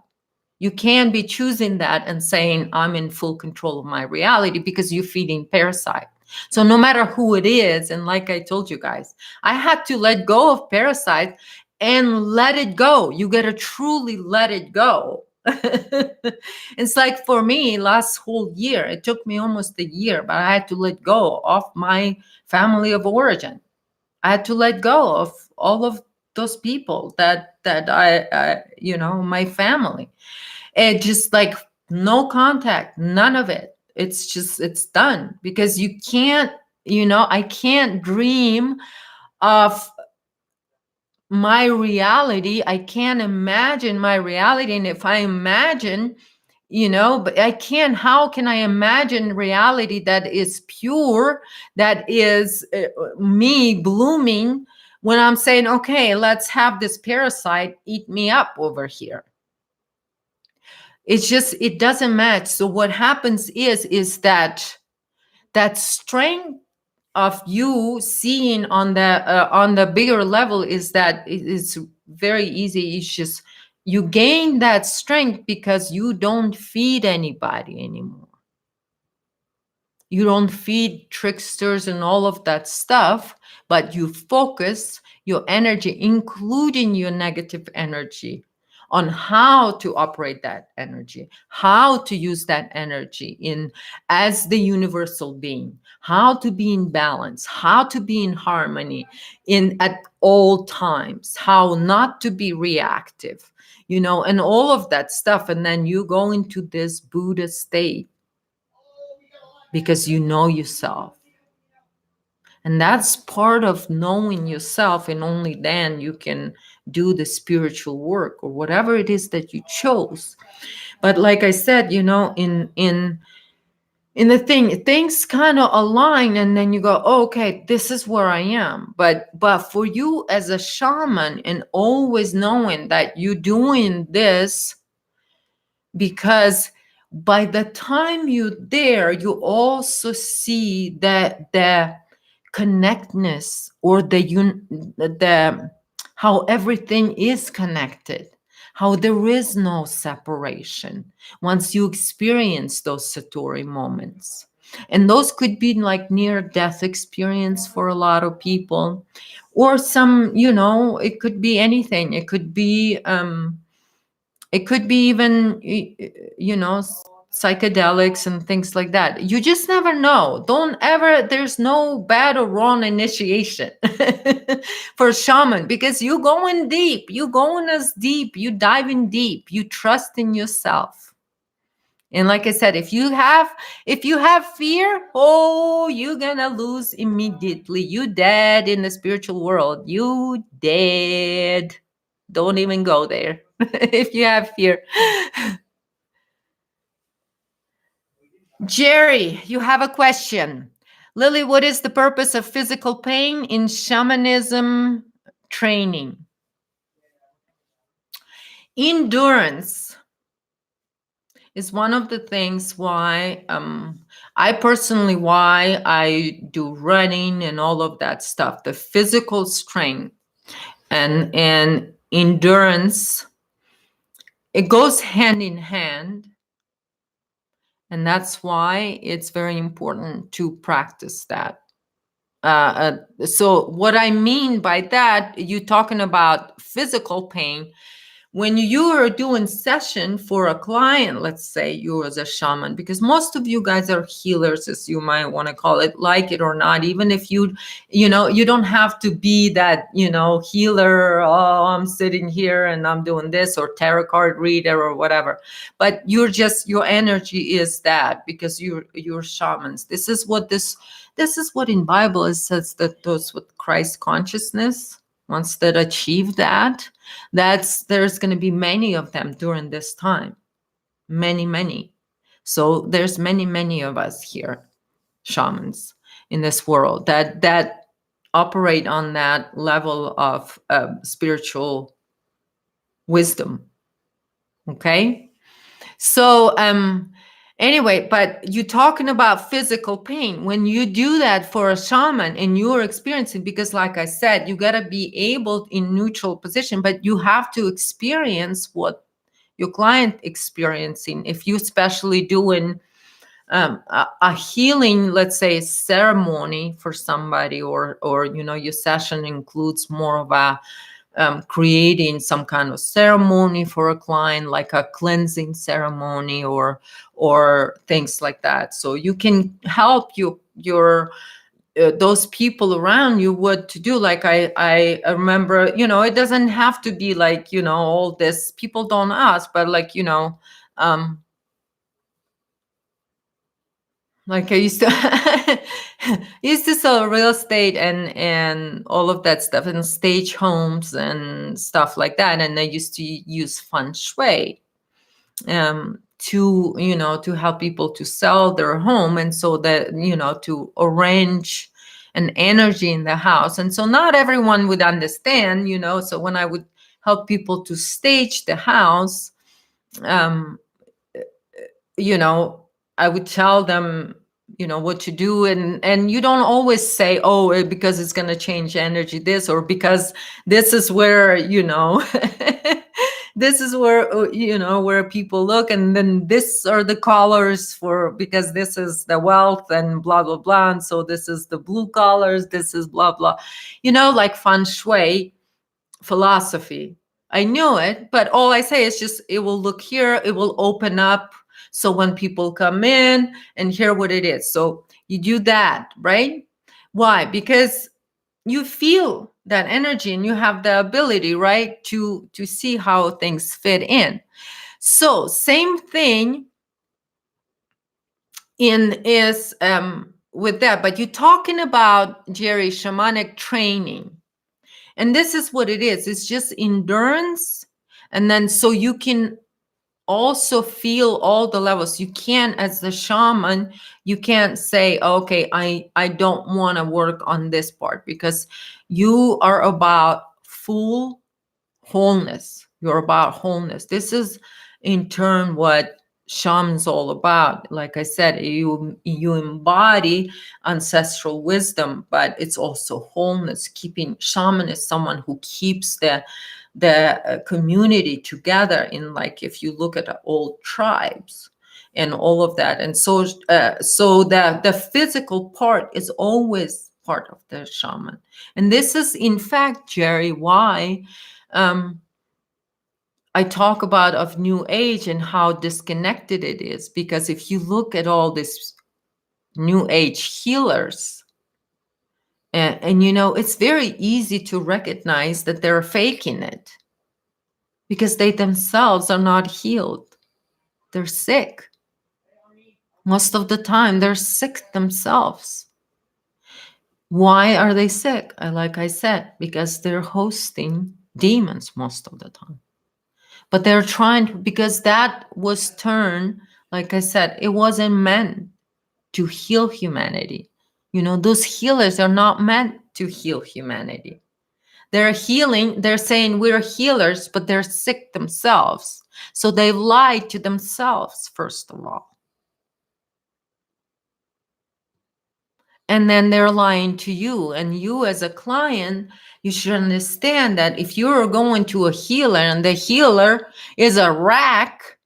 You can't be choosing that and saying, I'm in full control of my reality, because you're feeding parasite. So no matter who it is, and like I told you guys, I had to let go of parasite and let it go. You got to truly let it go. It's like for me, last whole year, it took me almost a year, but I had to let go of my family of origin. I had to let go of all of those people that I my family. And just like no contact, none of it. it's done, because you can't, I can't dream of my reality. I can't imagine my reality. And if I imagine, but I can't, how can I imagine reality that is pure, that is me blooming, when I'm saying, okay, let's have this parasite eat me up over here? It's just, it doesn't match. So what happens is that strength of you seeing on the bigger level is that it's very easy. It's just, you gain that strength because you don't feed anybody anymore. You don't feed tricksters and all of that stuff, but you focus your energy, including your negative energy, on how to operate that energy, how to use that energy in as the universal being, how to be in balance, how to be in harmony in at all times, how not to be reactive, and all of that stuff. And then you go into this Buddha state because you know yourself. And that's part of knowing yourself, and only then you can do the spiritual work or whatever it is that you chose. But like I said, in the thing, things kind of align, and then you go, oh, okay, this is where I am. But for you as a shaman, and always knowing that you're doing this, because by the time you're there, you also see that the connectedness, or the how everything is connected, how there is no separation once you experience those satori moments. And those could be like near death experience for a lot of people, or some, it could be anything. It could be even, psychedelics and things like that. You just never know. Don't ever, there's no bad or wrong initiation for shaman, because you going deep. You going as deep. You diving deep. You trust in yourself. And like I said, if you have fear, oh, you're gonna lose immediately. You dead in the spiritual world. You dead. Don't even go there if you have fear. Jerry, you have a question. Lily, what is the purpose of physical pain in shamanism training? Endurance is one of the things why why I do running and all of that stuff. The physical strength and endurance, it goes hand in hand. And that's why it's very important to practice that. So what I mean by that, you're talking about physical pain. When you are doing session for a client, let's say you as a shaman, because most of you guys are healers, as you might want to call it, like it or not, even if you don't have to be that, healer, oh, I'm sitting here and I'm doing this, or tarot card reader or whatever. But your energy is that, because you're shamans. This is what in Bible it says, that those with Christ consciousness, once that achieve that, there's going to be many of them during this time. Many. So there's many of us here, shamans in this world, that operate on that level of spiritual wisdom. Okay? So anyway, but you're talking about physical pain. When you do that for a shaman and you're experiencing, because like I said, you got to be able in neutral position, but you have to experience what your client experiencing. If you especially doing a healing, let's say, ceremony for somebody, or your session includes more of a creating some kind of ceremony for a client, like a cleansing ceremony or things like that. So you can help your those people around you what to do. Like I remember, it doesn't have to be like, all this, people don't ask, but like, Like I used to used to sell real estate and all of that stuff, and stage homes and stuff like that. And I used to use feng shui to, to help people to sell their home, and so that, to arrange an energy in the house. And so not everyone would understand, so when I would help people to stage the house, um, you know, I would tell them, what to do. And you don't always say, oh, because it's going to change energy this, or because this is where, this is where, where people look, and then this are the colors for, because this is the wealth and blah, blah, blah. And so this is the blue colors, this is blah, blah, like feng shui philosophy. I knew it, but all I say is just, it will look here, it will open up. So when people come in and hear what it is. So you do that, right? Why? Because you feel that energy and you have the ability, right, to see how things fit in. So same thing is with that. But you're talking about, Jerry, shamanic training. And this is what it is. It's just endurance. And then so you can also feel all the levels. You can't, as the shaman, you can't say, okay, I don't want to work on this part, because you are about full wholeness. You're about wholeness. This is in turn what shaman's all about. Like I said, you embody ancestral wisdom, but it's also wholeness. Shaman is someone who keeps the community together. In, like, if you look at the old tribes and all of that. And so so the physical part is always part of the shaman. And this is, in fact, Jerry, why I talk about of New Age and how disconnected it is. Because if you look at all these New Age healers, and it's very easy to recognize that they're faking it, because they themselves are not healed. They're sick. Most of the time, they're sick themselves. Why are they sick? Like I said, because they're hosting demons most of the time. But they're trying to, because that was turned, like I said, it wasn't meant to heal humanity. Those healers are not meant to heal humanity. They're healing, they're saying we're healers, but they're sick themselves. So they've lied to themselves, first of all. And then they're lying to you. And you, as a client, you should understand that if you're going to a healer and the healer is a rack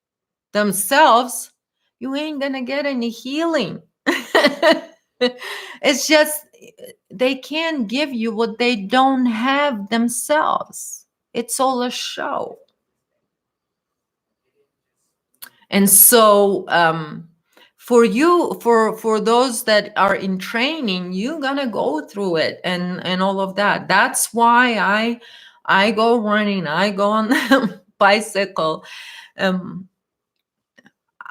themselves, you ain't gonna get any healing. It's just, they can't give you what they don't have themselves. It's all a show. And so for those that are in training, you're gonna go through it and all of that. That's why I go running, I go on the bicycle,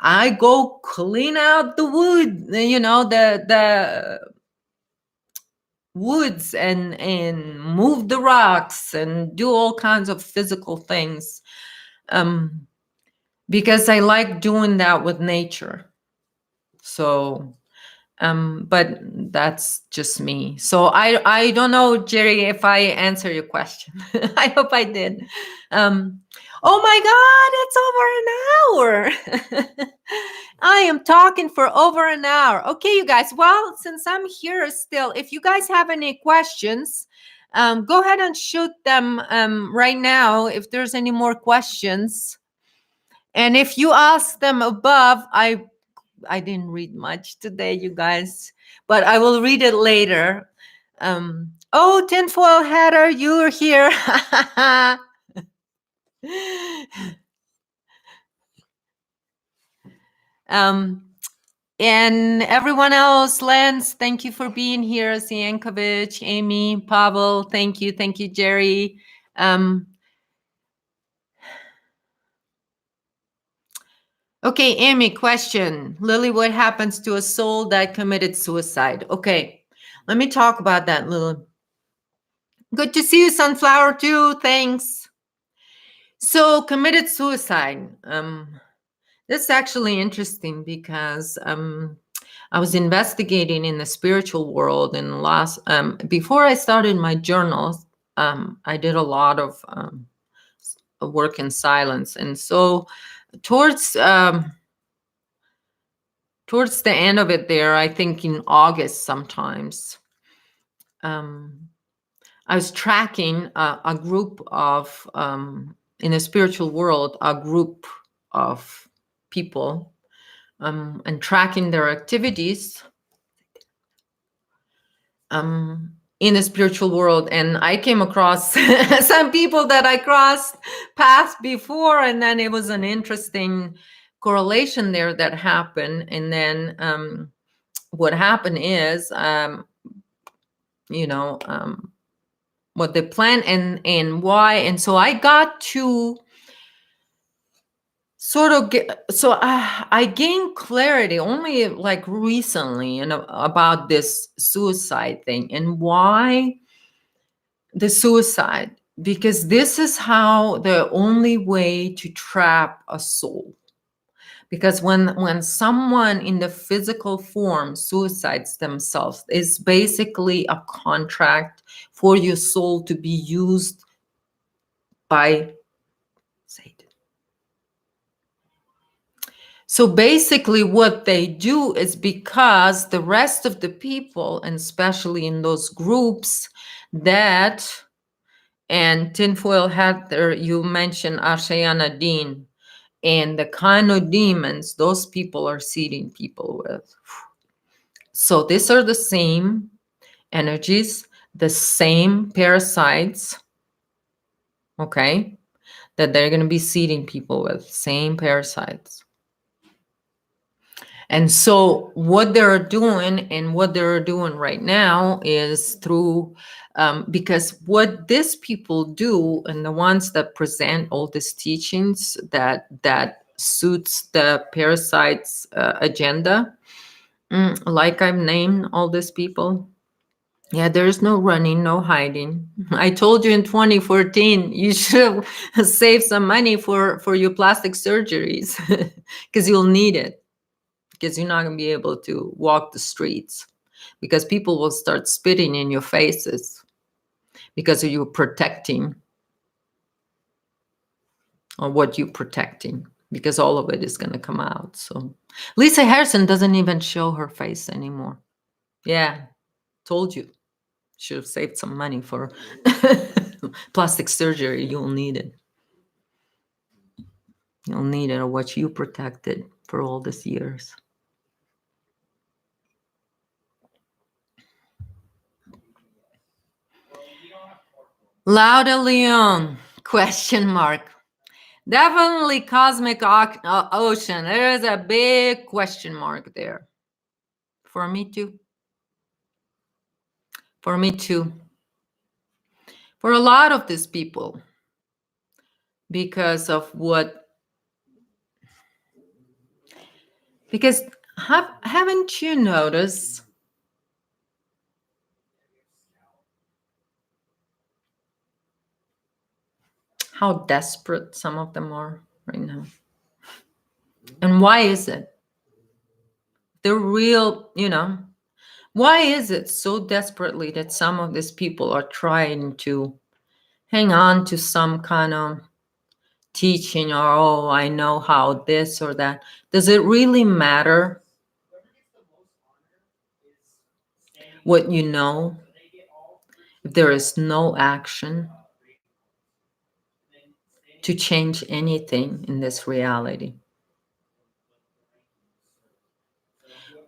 I go clean out the wood, the woods, and move the rocks and do all kinds of physical things, because I like doing that with nature. So but that's just me. So I don't know, Jerry, if I answer your question. I hope I did. Oh my God, it's over an hour. I am talking for over an hour. Okay, you guys. Well, since I'm here still, if you guys have any questions, go ahead and shoot them right now if there's any more questions. And if you ask them above, I didn't read much today, you guys, but I will read it later. Oh, tinfoil hatter, you're here. And everyone else, Lance, thank you for being here. Zienkovich, Amy, Pavel, thank you, Jerry. Okay, Amy, question. Lily, what happens to a soul that committed suicide? Okay, let me talk about that, Lily. Good to see you, Sunflower, too. Thanks. So, committed suicide. This is actually interesting because I was investigating in the spiritual world in last before I started my journals. I did a lot of work in silence, and so towards towards the end of it, there, I think in August sometimes, I was tracking a group of in the spiritual world, a group of people, and tracking their activities in the spiritual world. And I came across some people that I crossed paths before, and then it was an interesting correlation there that happened. And then what happened is, what they plan and why. And so I got to sort of get, so I gained clarity only like recently, about this suicide thing and why the suicide, because this is how the only way to trap a soul. Because when someone in the physical form suicides themselves, it's basically a contract for your soul to be used by Satan. So basically what they do is, because the rest of the people, and especially in those groups that, and tinfoil hat there, you mentioned Ashayana Dean, and the kind of demons those people are seeding people with. So these are the same energies, the same parasites, okay, that they're going to be seeding people with, same parasites. And so what they're doing, and what they're doing right now, is through, because what these people do, and the ones that present all these teachings that suits the parasites' agenda, like I've named all these people. Yeah, there's no running, no hiding. I told you in 2014, you should save some money for your plastic surgeries because you'll need it. Because you're not going to be able to walk the streets, because people will start spitting in your faces because of you protecting, or what you're protecting, because all of it is going to come out. So Lisa Harrison doesn't even show her face anymore. Yeah, told you. Should have saved some money for plastic surgery. You'll need it. You'll need it, or what you protected for all these years. Lauda Leon, question mark. Definitely cosmic ocean. There is a big question mark there. For me too. For me too. For a lot of these people. Because of what? Because haven't you noticed how desperate some of them are right now? And why is it? They're real, why is it so desperately that some of these people are trying to hang on to some kind of teaching, or, oh, I know how this or that? Does it really matter what you know if there is no action to change anything in this reality?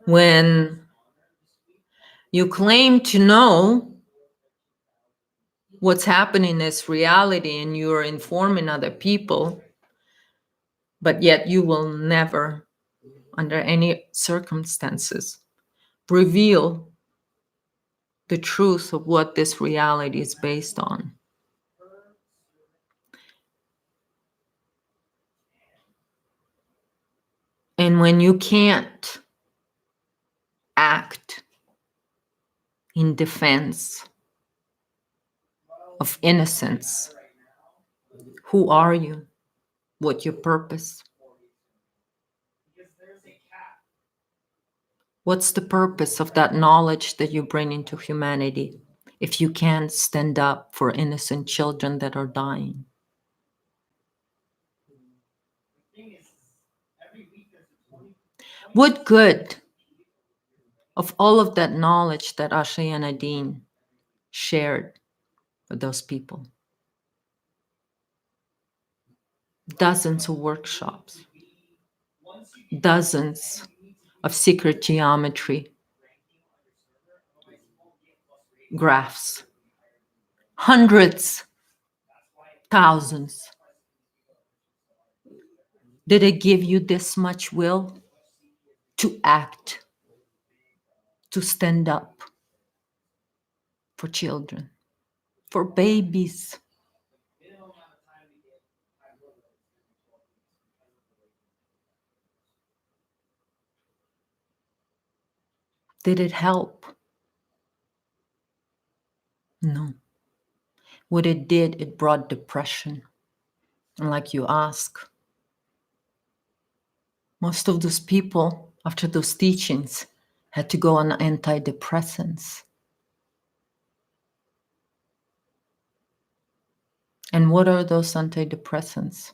When you claim to know what's happening in this reality and you're informing other people, but yet you will never, under any circumstances, reveal the truth of what this reality is based on. And when you can't act in defense of innocence, who are you? What's your purpose? What's the purpose of that knowledge that you bring into humanity if you can't stand up for innocent children that are dying? What good of all of that knowledge that Asha and Nadine shared with those people? Dozens of workshops, dozens of secret geometry graphs, hundreds, thousands. Did it give you this much will to act, to stand up for children, for babies? Did it help? No. What it did, it brought depression. And like you ask, most of those people, after those teachings, had to go on antidepressants. And what are those antidepressants?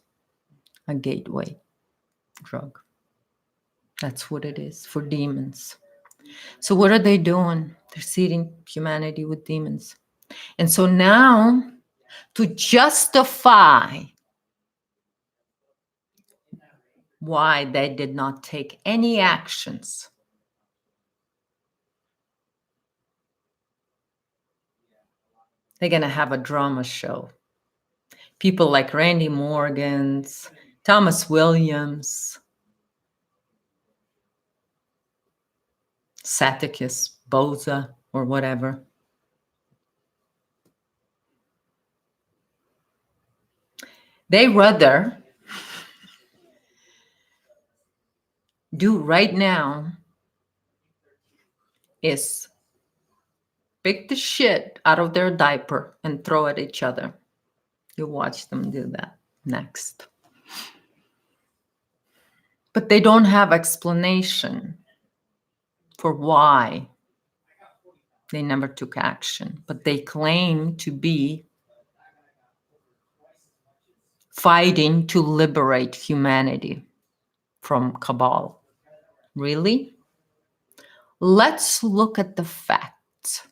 A gateway drug. That's what it is for demons. So what are they doing? They're seeding humanity with demons. And so now, to justify why they did not take any actions, they're going to have a drama show. People like Randy Morgans, Thomas Williams, Saticus, Boza, or whatever. They rather do right now is pick the shit out of their diaper and throw at each other. You watch them do that next. But they don't have explanation for why they never took action. But they claim to be fighting to liberate humanity from cabal. Really? Let's look at the facts.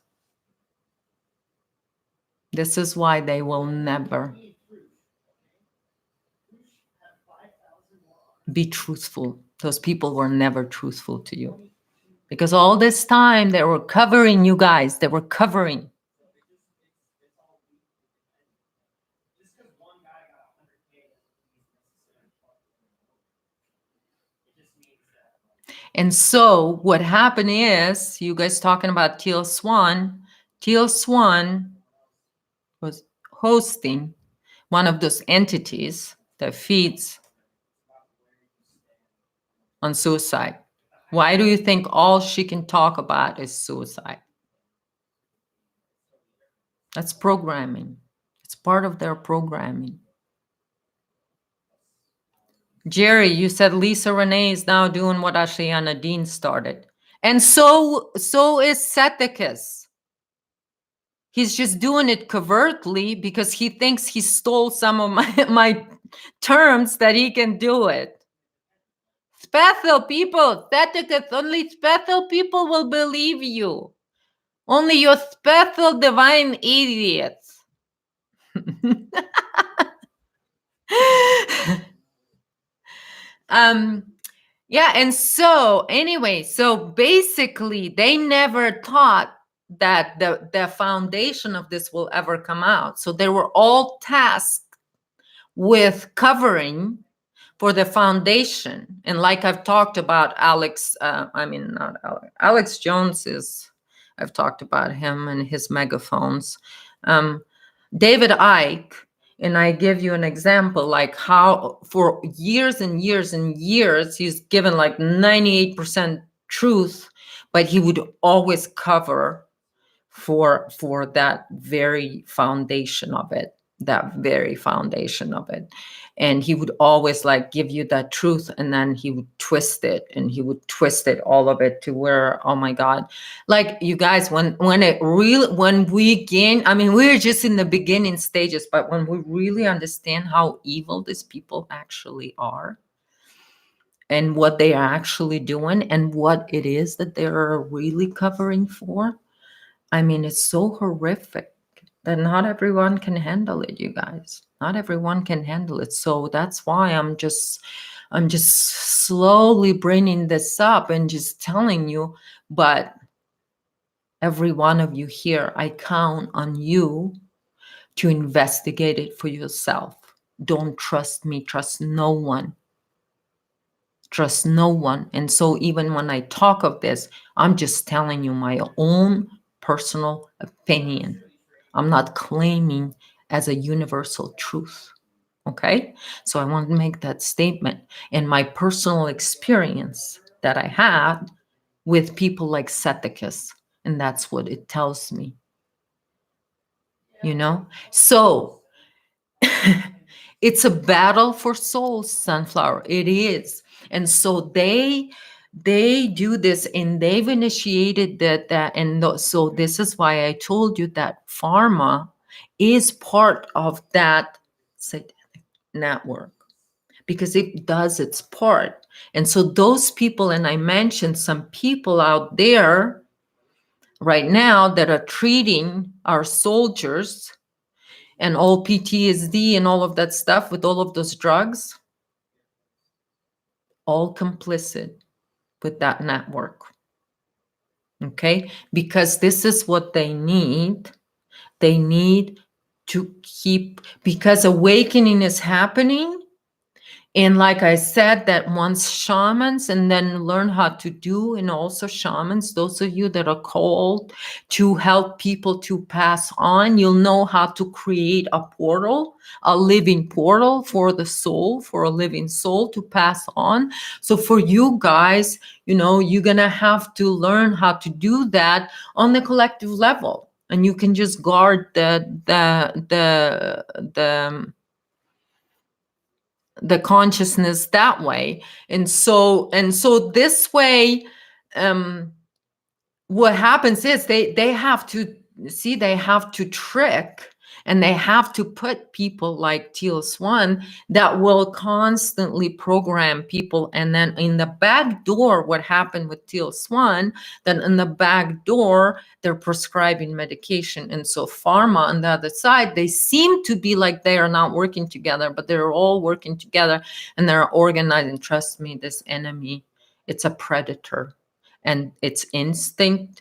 This is why they will never be truthful. Those people were never truthful to you. Because all this time they were covering you guys. They were covering. And so what happened is, you guys talking about Teal Swan. Teal Swan was hosting one of those entities that feeds on suicide. Why do you think all she can talk about is suicide? That's programming. It's part of their programming. Jerry, you said Lisa Renee is now doing what Ashayana Dean started. And so is Saticus. He's just doing it covertly because he thinks he stole some of my terms that he can do it. Special people, Saticus, only special people will believe you. Only your special divine idiots. Yeah, and so anyway, so basically they never thought that the foundation of this will ever come out. So they were all tasked with covering for the foundation. And like I've talked about Alex, not Alex, Alex Jones is, I've talked about him and his megaphones. David Icke And I give you an example, like how for years and years and years, he's given like 98% truth, but he would always cover for that very foundation of it, that very foundation of it. And he would always like give you that truth, and then he would twist it, and he would twist it, all of it, to where, oh my God, like you guys, when we gain, I mean, we're just in the beginning stages, but when we really understand how evil these people actually are, and what they are actually doing, and what it is that they're really covering for, I mean, it's so horrific that not everyone can handle it, you guys. Not everyone can handle it. So that's why I'm just slowly bringing this up and just telling you. But every one of you here, I count on you to investigate it for yourself. Don't trust me. Trust no one. Trust no one. And so even when I talk of this, I'm just telling you my own personal opinion. I'm not claiming as a universal truth. Okay? So I want to make that statement. And my personal experience that I had with people like Ceticus, and that's what it tells me. You know? So it's a battle for souls, Sunflower. It is. And so they do this, and they've initiated that and so this is why I told you that pharma is part of that satanic network, because it does its part. And so those people, and I mentioned some people out there right now that are treating our soldiers and all PTSD and all of that stuff with all of those drugs, all complicit with that network. Okay? Because this is what they need. They need to keep, because awakening is happening. And like I said, that once shamans, and then learn how to do, and also shamans, those of you that are called to help people to pass on, you'll know how to create a portal, a living portal for the soul, for a living soul to pass on. So for you guys, you know, you're going to have to learn how to do that on the collective level. And you can just guard the consciousness that way. And so this way, what happens is they have to see, they have to trick, and they have to put people like Teal Swan that will constantly program people. And then in the back door, what happened with Teal Swan, then in the back door, they're prescribing medication. And so pharma on the other side, they seem to be like they are not working together, but they're all working together, and they're organizing. Trust me, this enemy, it's a predator, and its instinct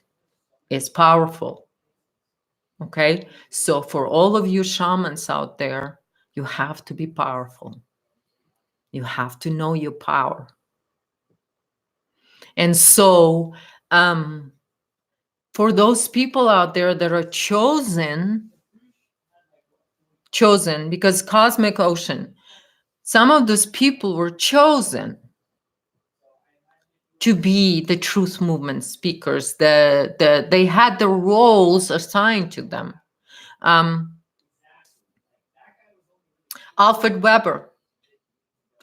is powerful. Okay, so for all of you shamans out there, you have to be powerful. You have to know your power. And so for those people out there that are chosen, because Cosmic Ocean, some of those people were chosen to be the truth movement speakers. They had the roles assigned to them. Alfred Weber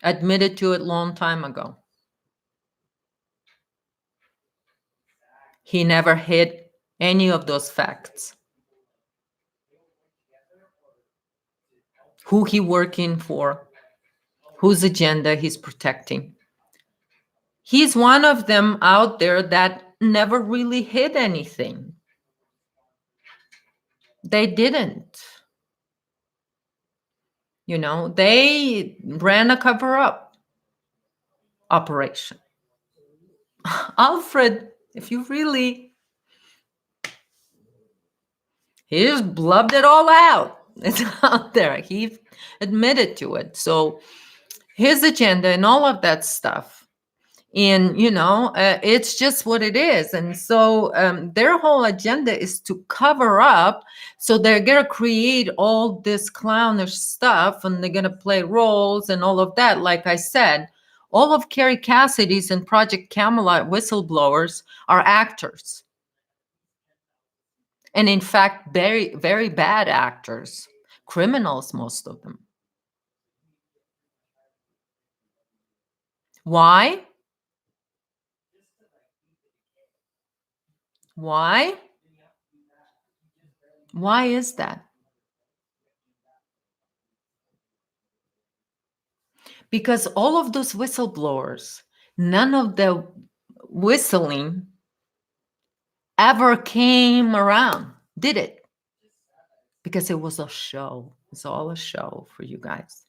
admitted to it long time ago. He never hid any of those facts. Who he working for, whose agenda he's protecting. He's one of them out there that never really hid anything. They didn't. You know, they ran a cover-up operation. Alfred, if you really, he just blubbed it all out. It's out there. He admitted to it. So his agenda and all of that stuff And, it's just what it is. And so their whole agenda is to cover up. So they're going to create all this clownish stuff, and they're going to play roles and all of that. Like I said, all of Carrie Cassidy's and Project Camelot whistleblowers are actors. And in fact, very, very bad actors, criminals, most of them. Why? Why? Why is that? Because all of those whistleblowers, none of the whistling ever came around, did it? Because it was a show. It's all a show for you guys.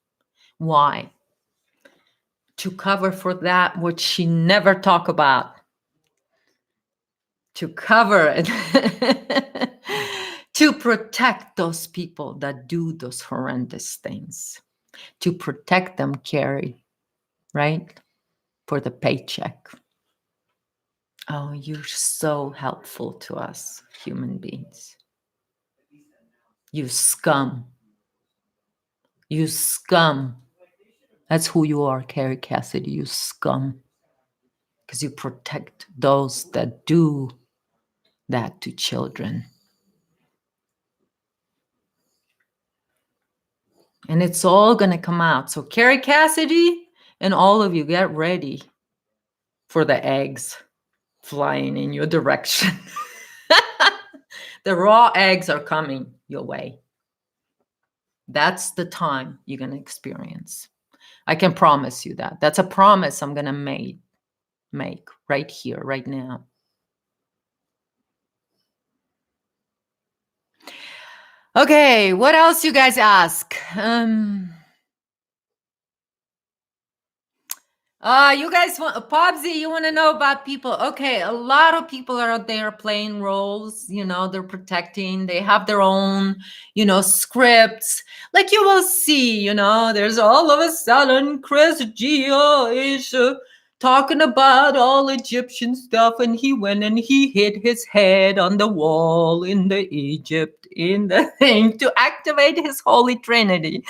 Why? To cover for that which she never talked about. To cover it. To protect those people that do those horrendous things. To protect them, Carrie, right? For the paycheck. Oh, you're so helpful to us, human beings. You scum. You scum. That's who you are, Carrie Cassidy. You scum. Because you protect those that do that to children. And it's all going to come out. So Carrie Cassidy and all of you, get ready for the eggs flying in your direction. The raw eggs are coming your way. That's the time you're going to experience. I can promise you that. That's a promise I'm going to make right here, right now. Okay, what else you guys ask? You guys want Pobsy, you want to know about people? Okay, a lot of people are out there playing roles, they're protecting, they have their own, scripts. Like you will see, there's all of a sudden Chris Gia is talking about all Egyptian stuff, and he went and he hit his head on the wall in the Egypt in the thing to activate his Holy Trinity.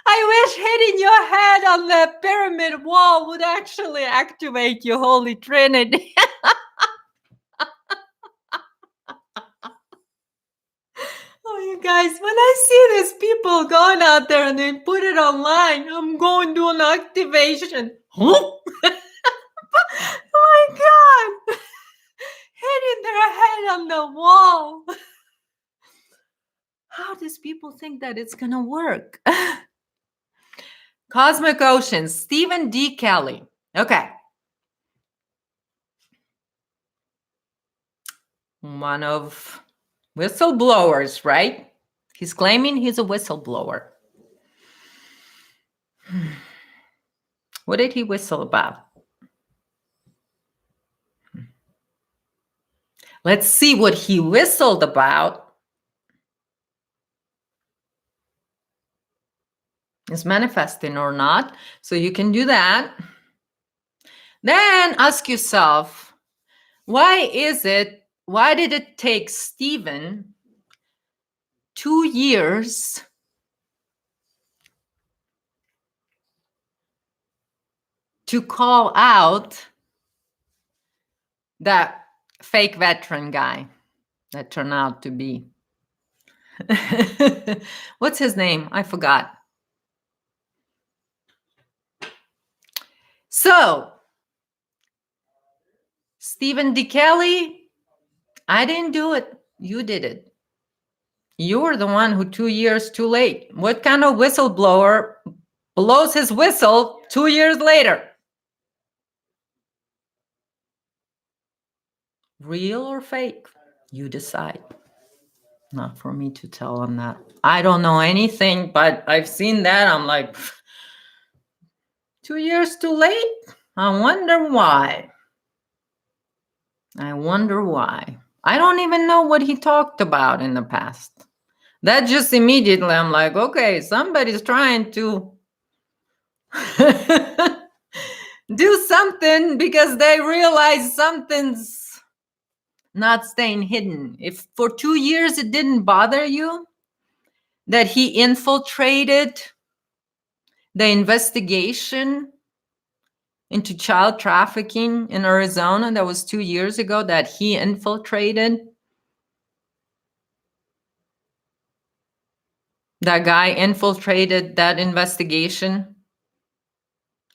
I wish hitting your head on the pyramid wall would actually activate your Holy Trinity. Oh, you guys, when I see these people going out there and they put it online, I'm going to an activation. Oh my God. Hitting their head on the wall. How does people think that it's going to work? Cosmic Oceans, Stephen D. Kelly. Okay. One of whistleblowers, right? He's claiming he's a whistleblower. What did he whistle about? Let's see what he whistled about. Is manifesting or not. So you can do that. Then ask yourself, why did it take Stephen 2 years to call out that fake veteran guy that turned out to be? What's his name? I forgot. So, Stephen D. Kelly, I didn't do it. You did it. You were the one who 2 years too late. What kind of whistleblower blows his whistle 2 years later? Real or fake? You decide. Not for me to tell on that. I don't know anything, but I've seen that. I'm like, 2 years too late? I wonder why. I wonder why. I don't even know what he talked about in the past. That just immediately, I'm like, okay, somebody's trying to Do something because they realize something's not staying hidden. If for 2 years it didn't bother you that he infiltrated the investigation into child trafficking in Arizona, that was 2 years ago, that he infiltrated, that guy infiltrated that investigation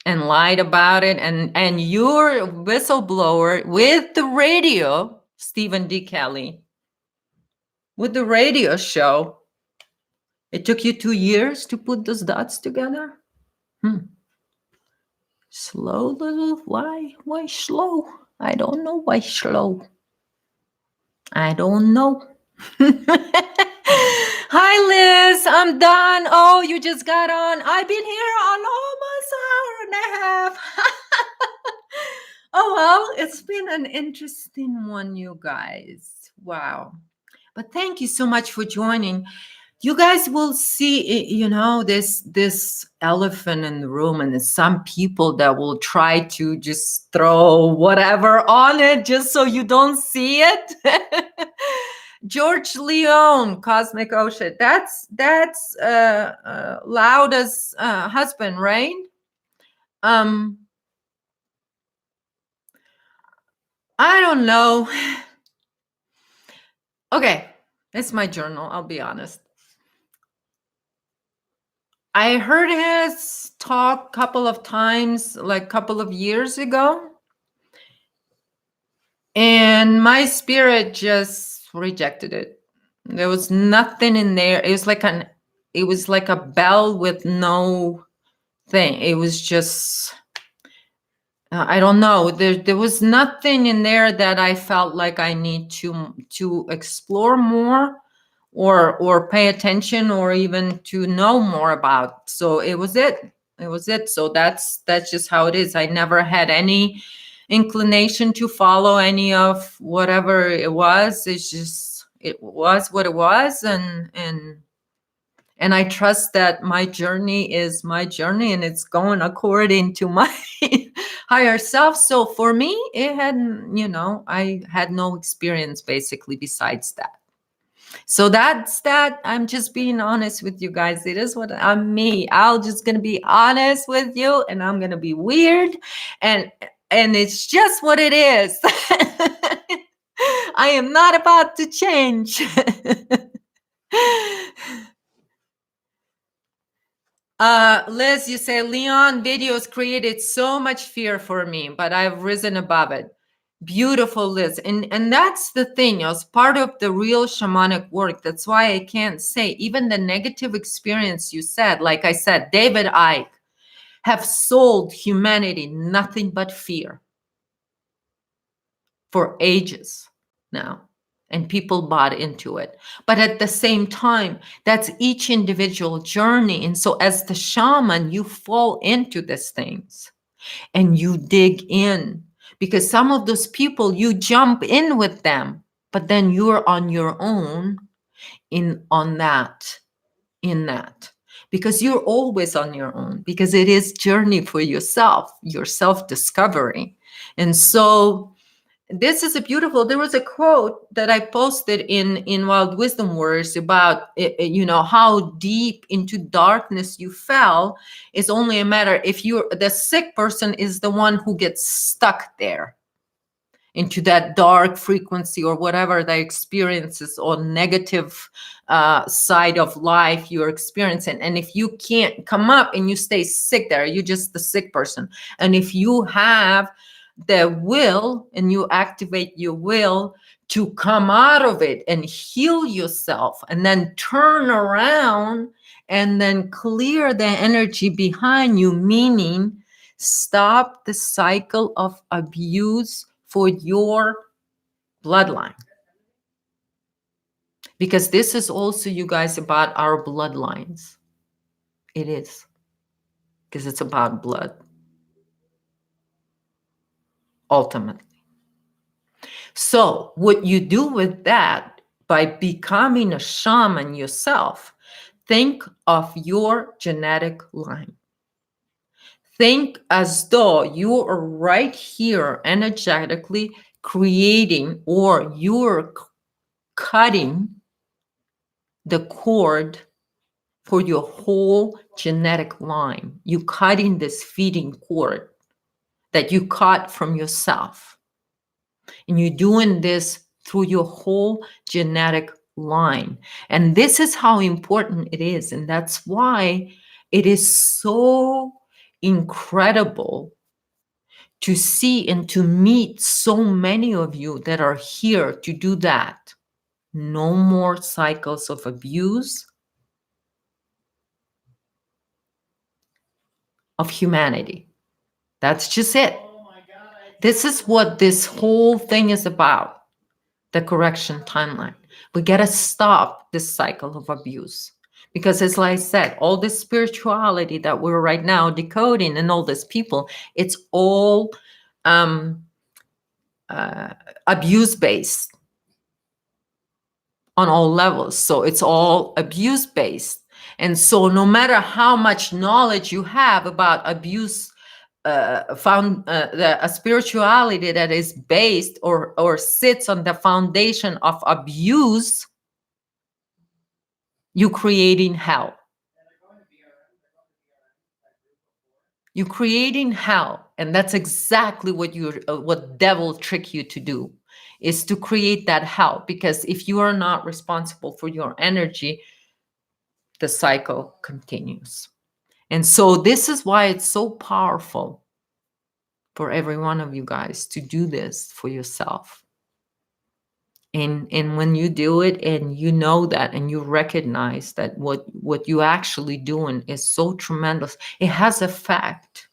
and lied about it, and your whistleblower with the radio, Stephen D. Kelly, with the radio show, it took you 2 years to put those dots together? Slow little, why slow? I don't know why slow. I don't know. Hi, Liz. I'm done. Oh, you just got on. I've been here on almost an hour and a half. Oh, well, it's been an interesting one, you guys. Wow. But thank you so much for joining. You guys will see, this elephant in the room, and there's some people that will try to just throw whatever on it just so you don't see it. George Leone, Cosmic Ocean. That's Lauda's husband, right? I don't know. Okay, it's my journal, I'll be honest. I heard his talk a couple of times, like a couple of years ago. And my spirit just rejected it. There was nothing in there. It was like a bell with no thing. It was just, I don't know. There was nothing in there that I felt like I need to explore more or pay attention or even to know more about. So it was it. It was it. So that's just how it is. I never had any inclination to follow any of whatever it was. It was what it was, and I trust that my journey is my journey and it's going according to my higher self. So for me, it had, I had no experience basically besides that. So that's that. I'm just being honest with you guys. It is what I'm me. I'm just gonna be honest with you, and I'm gonna be weird, and it's just what it is. I am not about to change. Liz, you say Leon videos created so much fear for me, but I've risen above it. Beautiful, Liz. And that's the thing, it's part of the real shamanic work. That's why I can't say, even the negative experience you said, like I said, David Icke have sold humanity nothing but fear for ages now. And people bought into it. But at the same time, that's each individual journey. And so as the shaman, you fall into these things and you dig in. Because some of those people, you jump in with them, but then you're on your own in that. Because you're always on your own, because it is journey for yourself, your self-discovery. And so this is there was a quote that I posted in Wild Wisdom Words about, how deep into darkness you fell is only a matter if the sick person is the one who gets stuck there into that dark frequency or whatever the experiences or negative side of life you're experiencing. And if you can't come up and you stay sick there, you're just the sick person. And if you have the will and you activate your will to come out of it and heal yourself and then turn around and then clear the energy behind you, meaning stop the cycle of abuse for your bloodline. Because this is also, you guys, about our bloodlines. It is. Because it's about blood. Ultimately. So what you do with that, by becoming a shaman yourself, think of your genetic line. think as though you are right here energetically creating, or you're cutting the cord for your whole genetic line. You cutting this feeding cord that you cut from yourself. And you're doing this through your whole genetic line. And this is how important it is. And that's why it is so incredible to see and to meet so many of you that are here to do that. No more cycles of abuse of humanity. That's just it. This is what this whole thing is about, the correction timeline. We got to stop this cycle of abuse. Because as I said, all this spirituality that we're right now decoding and all these people, it's all abuse-based on all levels. So it's all abuse-based. And so no matter how much knowledge you have about abuse, a spirituality that is based or sits on the foundation of abuse, you creating hell. You're creating hell, and that's exactly what devil trick you to do, is to create that hell. Because if you are not responsible for your energy, the cycle continues. And so this is why it's so powerful for every one of you guys to do this for yourself. And when you do it and you know that and you recognize that what you actually doing is so tremendous, it has effect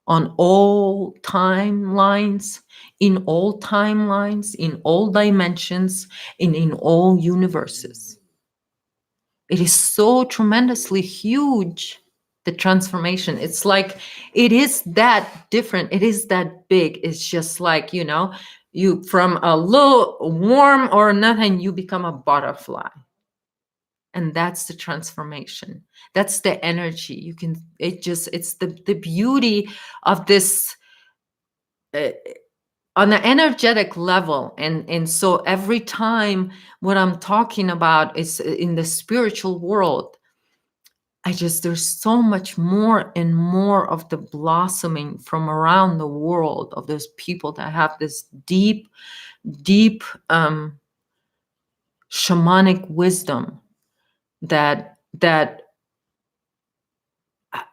on all timelines, in all timelines, in all dimensions, and in all universes. It is so tremendously huge, the transformation. It's like, it is that different. It is that big. It's just like, you from a little worm or nothing, you become a butterfly. And that's the transformation. That's the energy. It's the beauty of this on an energetic level. And so every time what I'm talking about is in the spiritual world, there's so much more and more of the blossoming from around the world of those people that have this deep shamanic wisdom that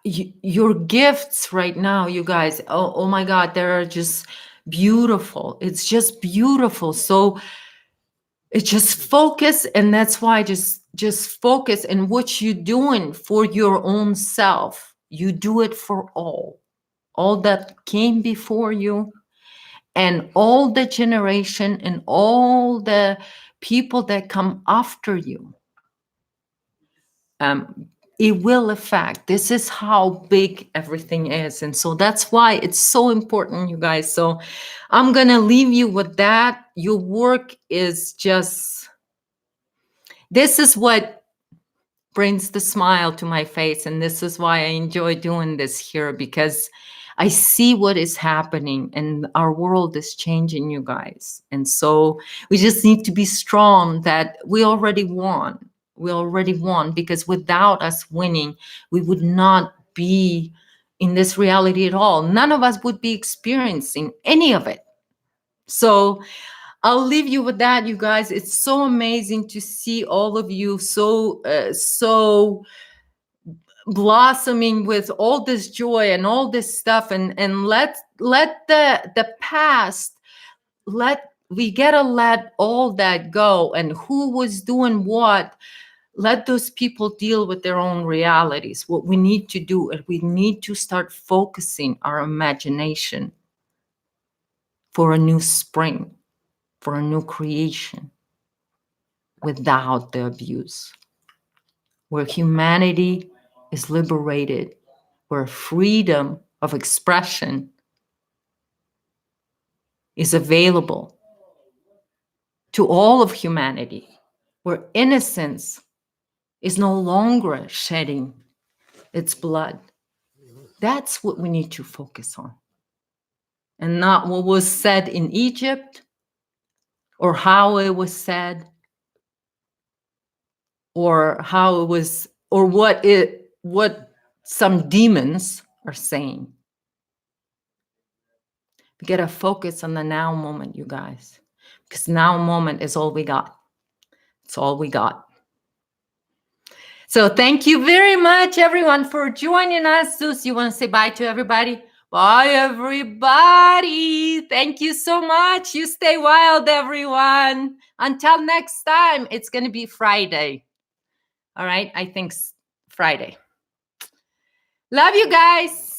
your gifts right now, you guys, oh my God, they're just beautiful. It's just beautiful. So it's just focus, and that's why just focus in what you're doing for your own self. You do it for all that came before you, and all the generation and all the people that come after you. It will affect. This is how big everything is. And so that's why it's so important, you guys. So I'm going to leave you with that. Your work is just, this is what brings the smile to my face. And this is why I enjoy doing this here, because I see what is happening and our world is changing, you guys. And so we just need to be strong that we already won. We already won, because without us winning, we would not be in this reality at all. None of us would be experiencing any of it. So I'll leave you with that, you guys. It's so amazing to see all of you so blossoming with all this joy and all this stuff. And let the past, we gotta let all that go, and who was doing what, let those people deal with their own realities. What we need to do is we need to start focusing our imagination for a new spring, for a new creation, without the abuse, where humanity is liberated, where freedom of expression is available to all of humanity, where innocence is no longer shedding its blood. That's what we need to focus on. And not what was said in Egypt, or how it was said, or how it was, or what some demons are saying. We gotta focus on the now moment, you guys, because now moment is all we got. It's all we got. So thank you very much, everyone, for joining us. Zeus, you want to say bye to everybody? Bye, everybody. Thank you so much. You stay wild, everyone. Until next time, it's going to be Friday. All right, I think Friday. Love you guys.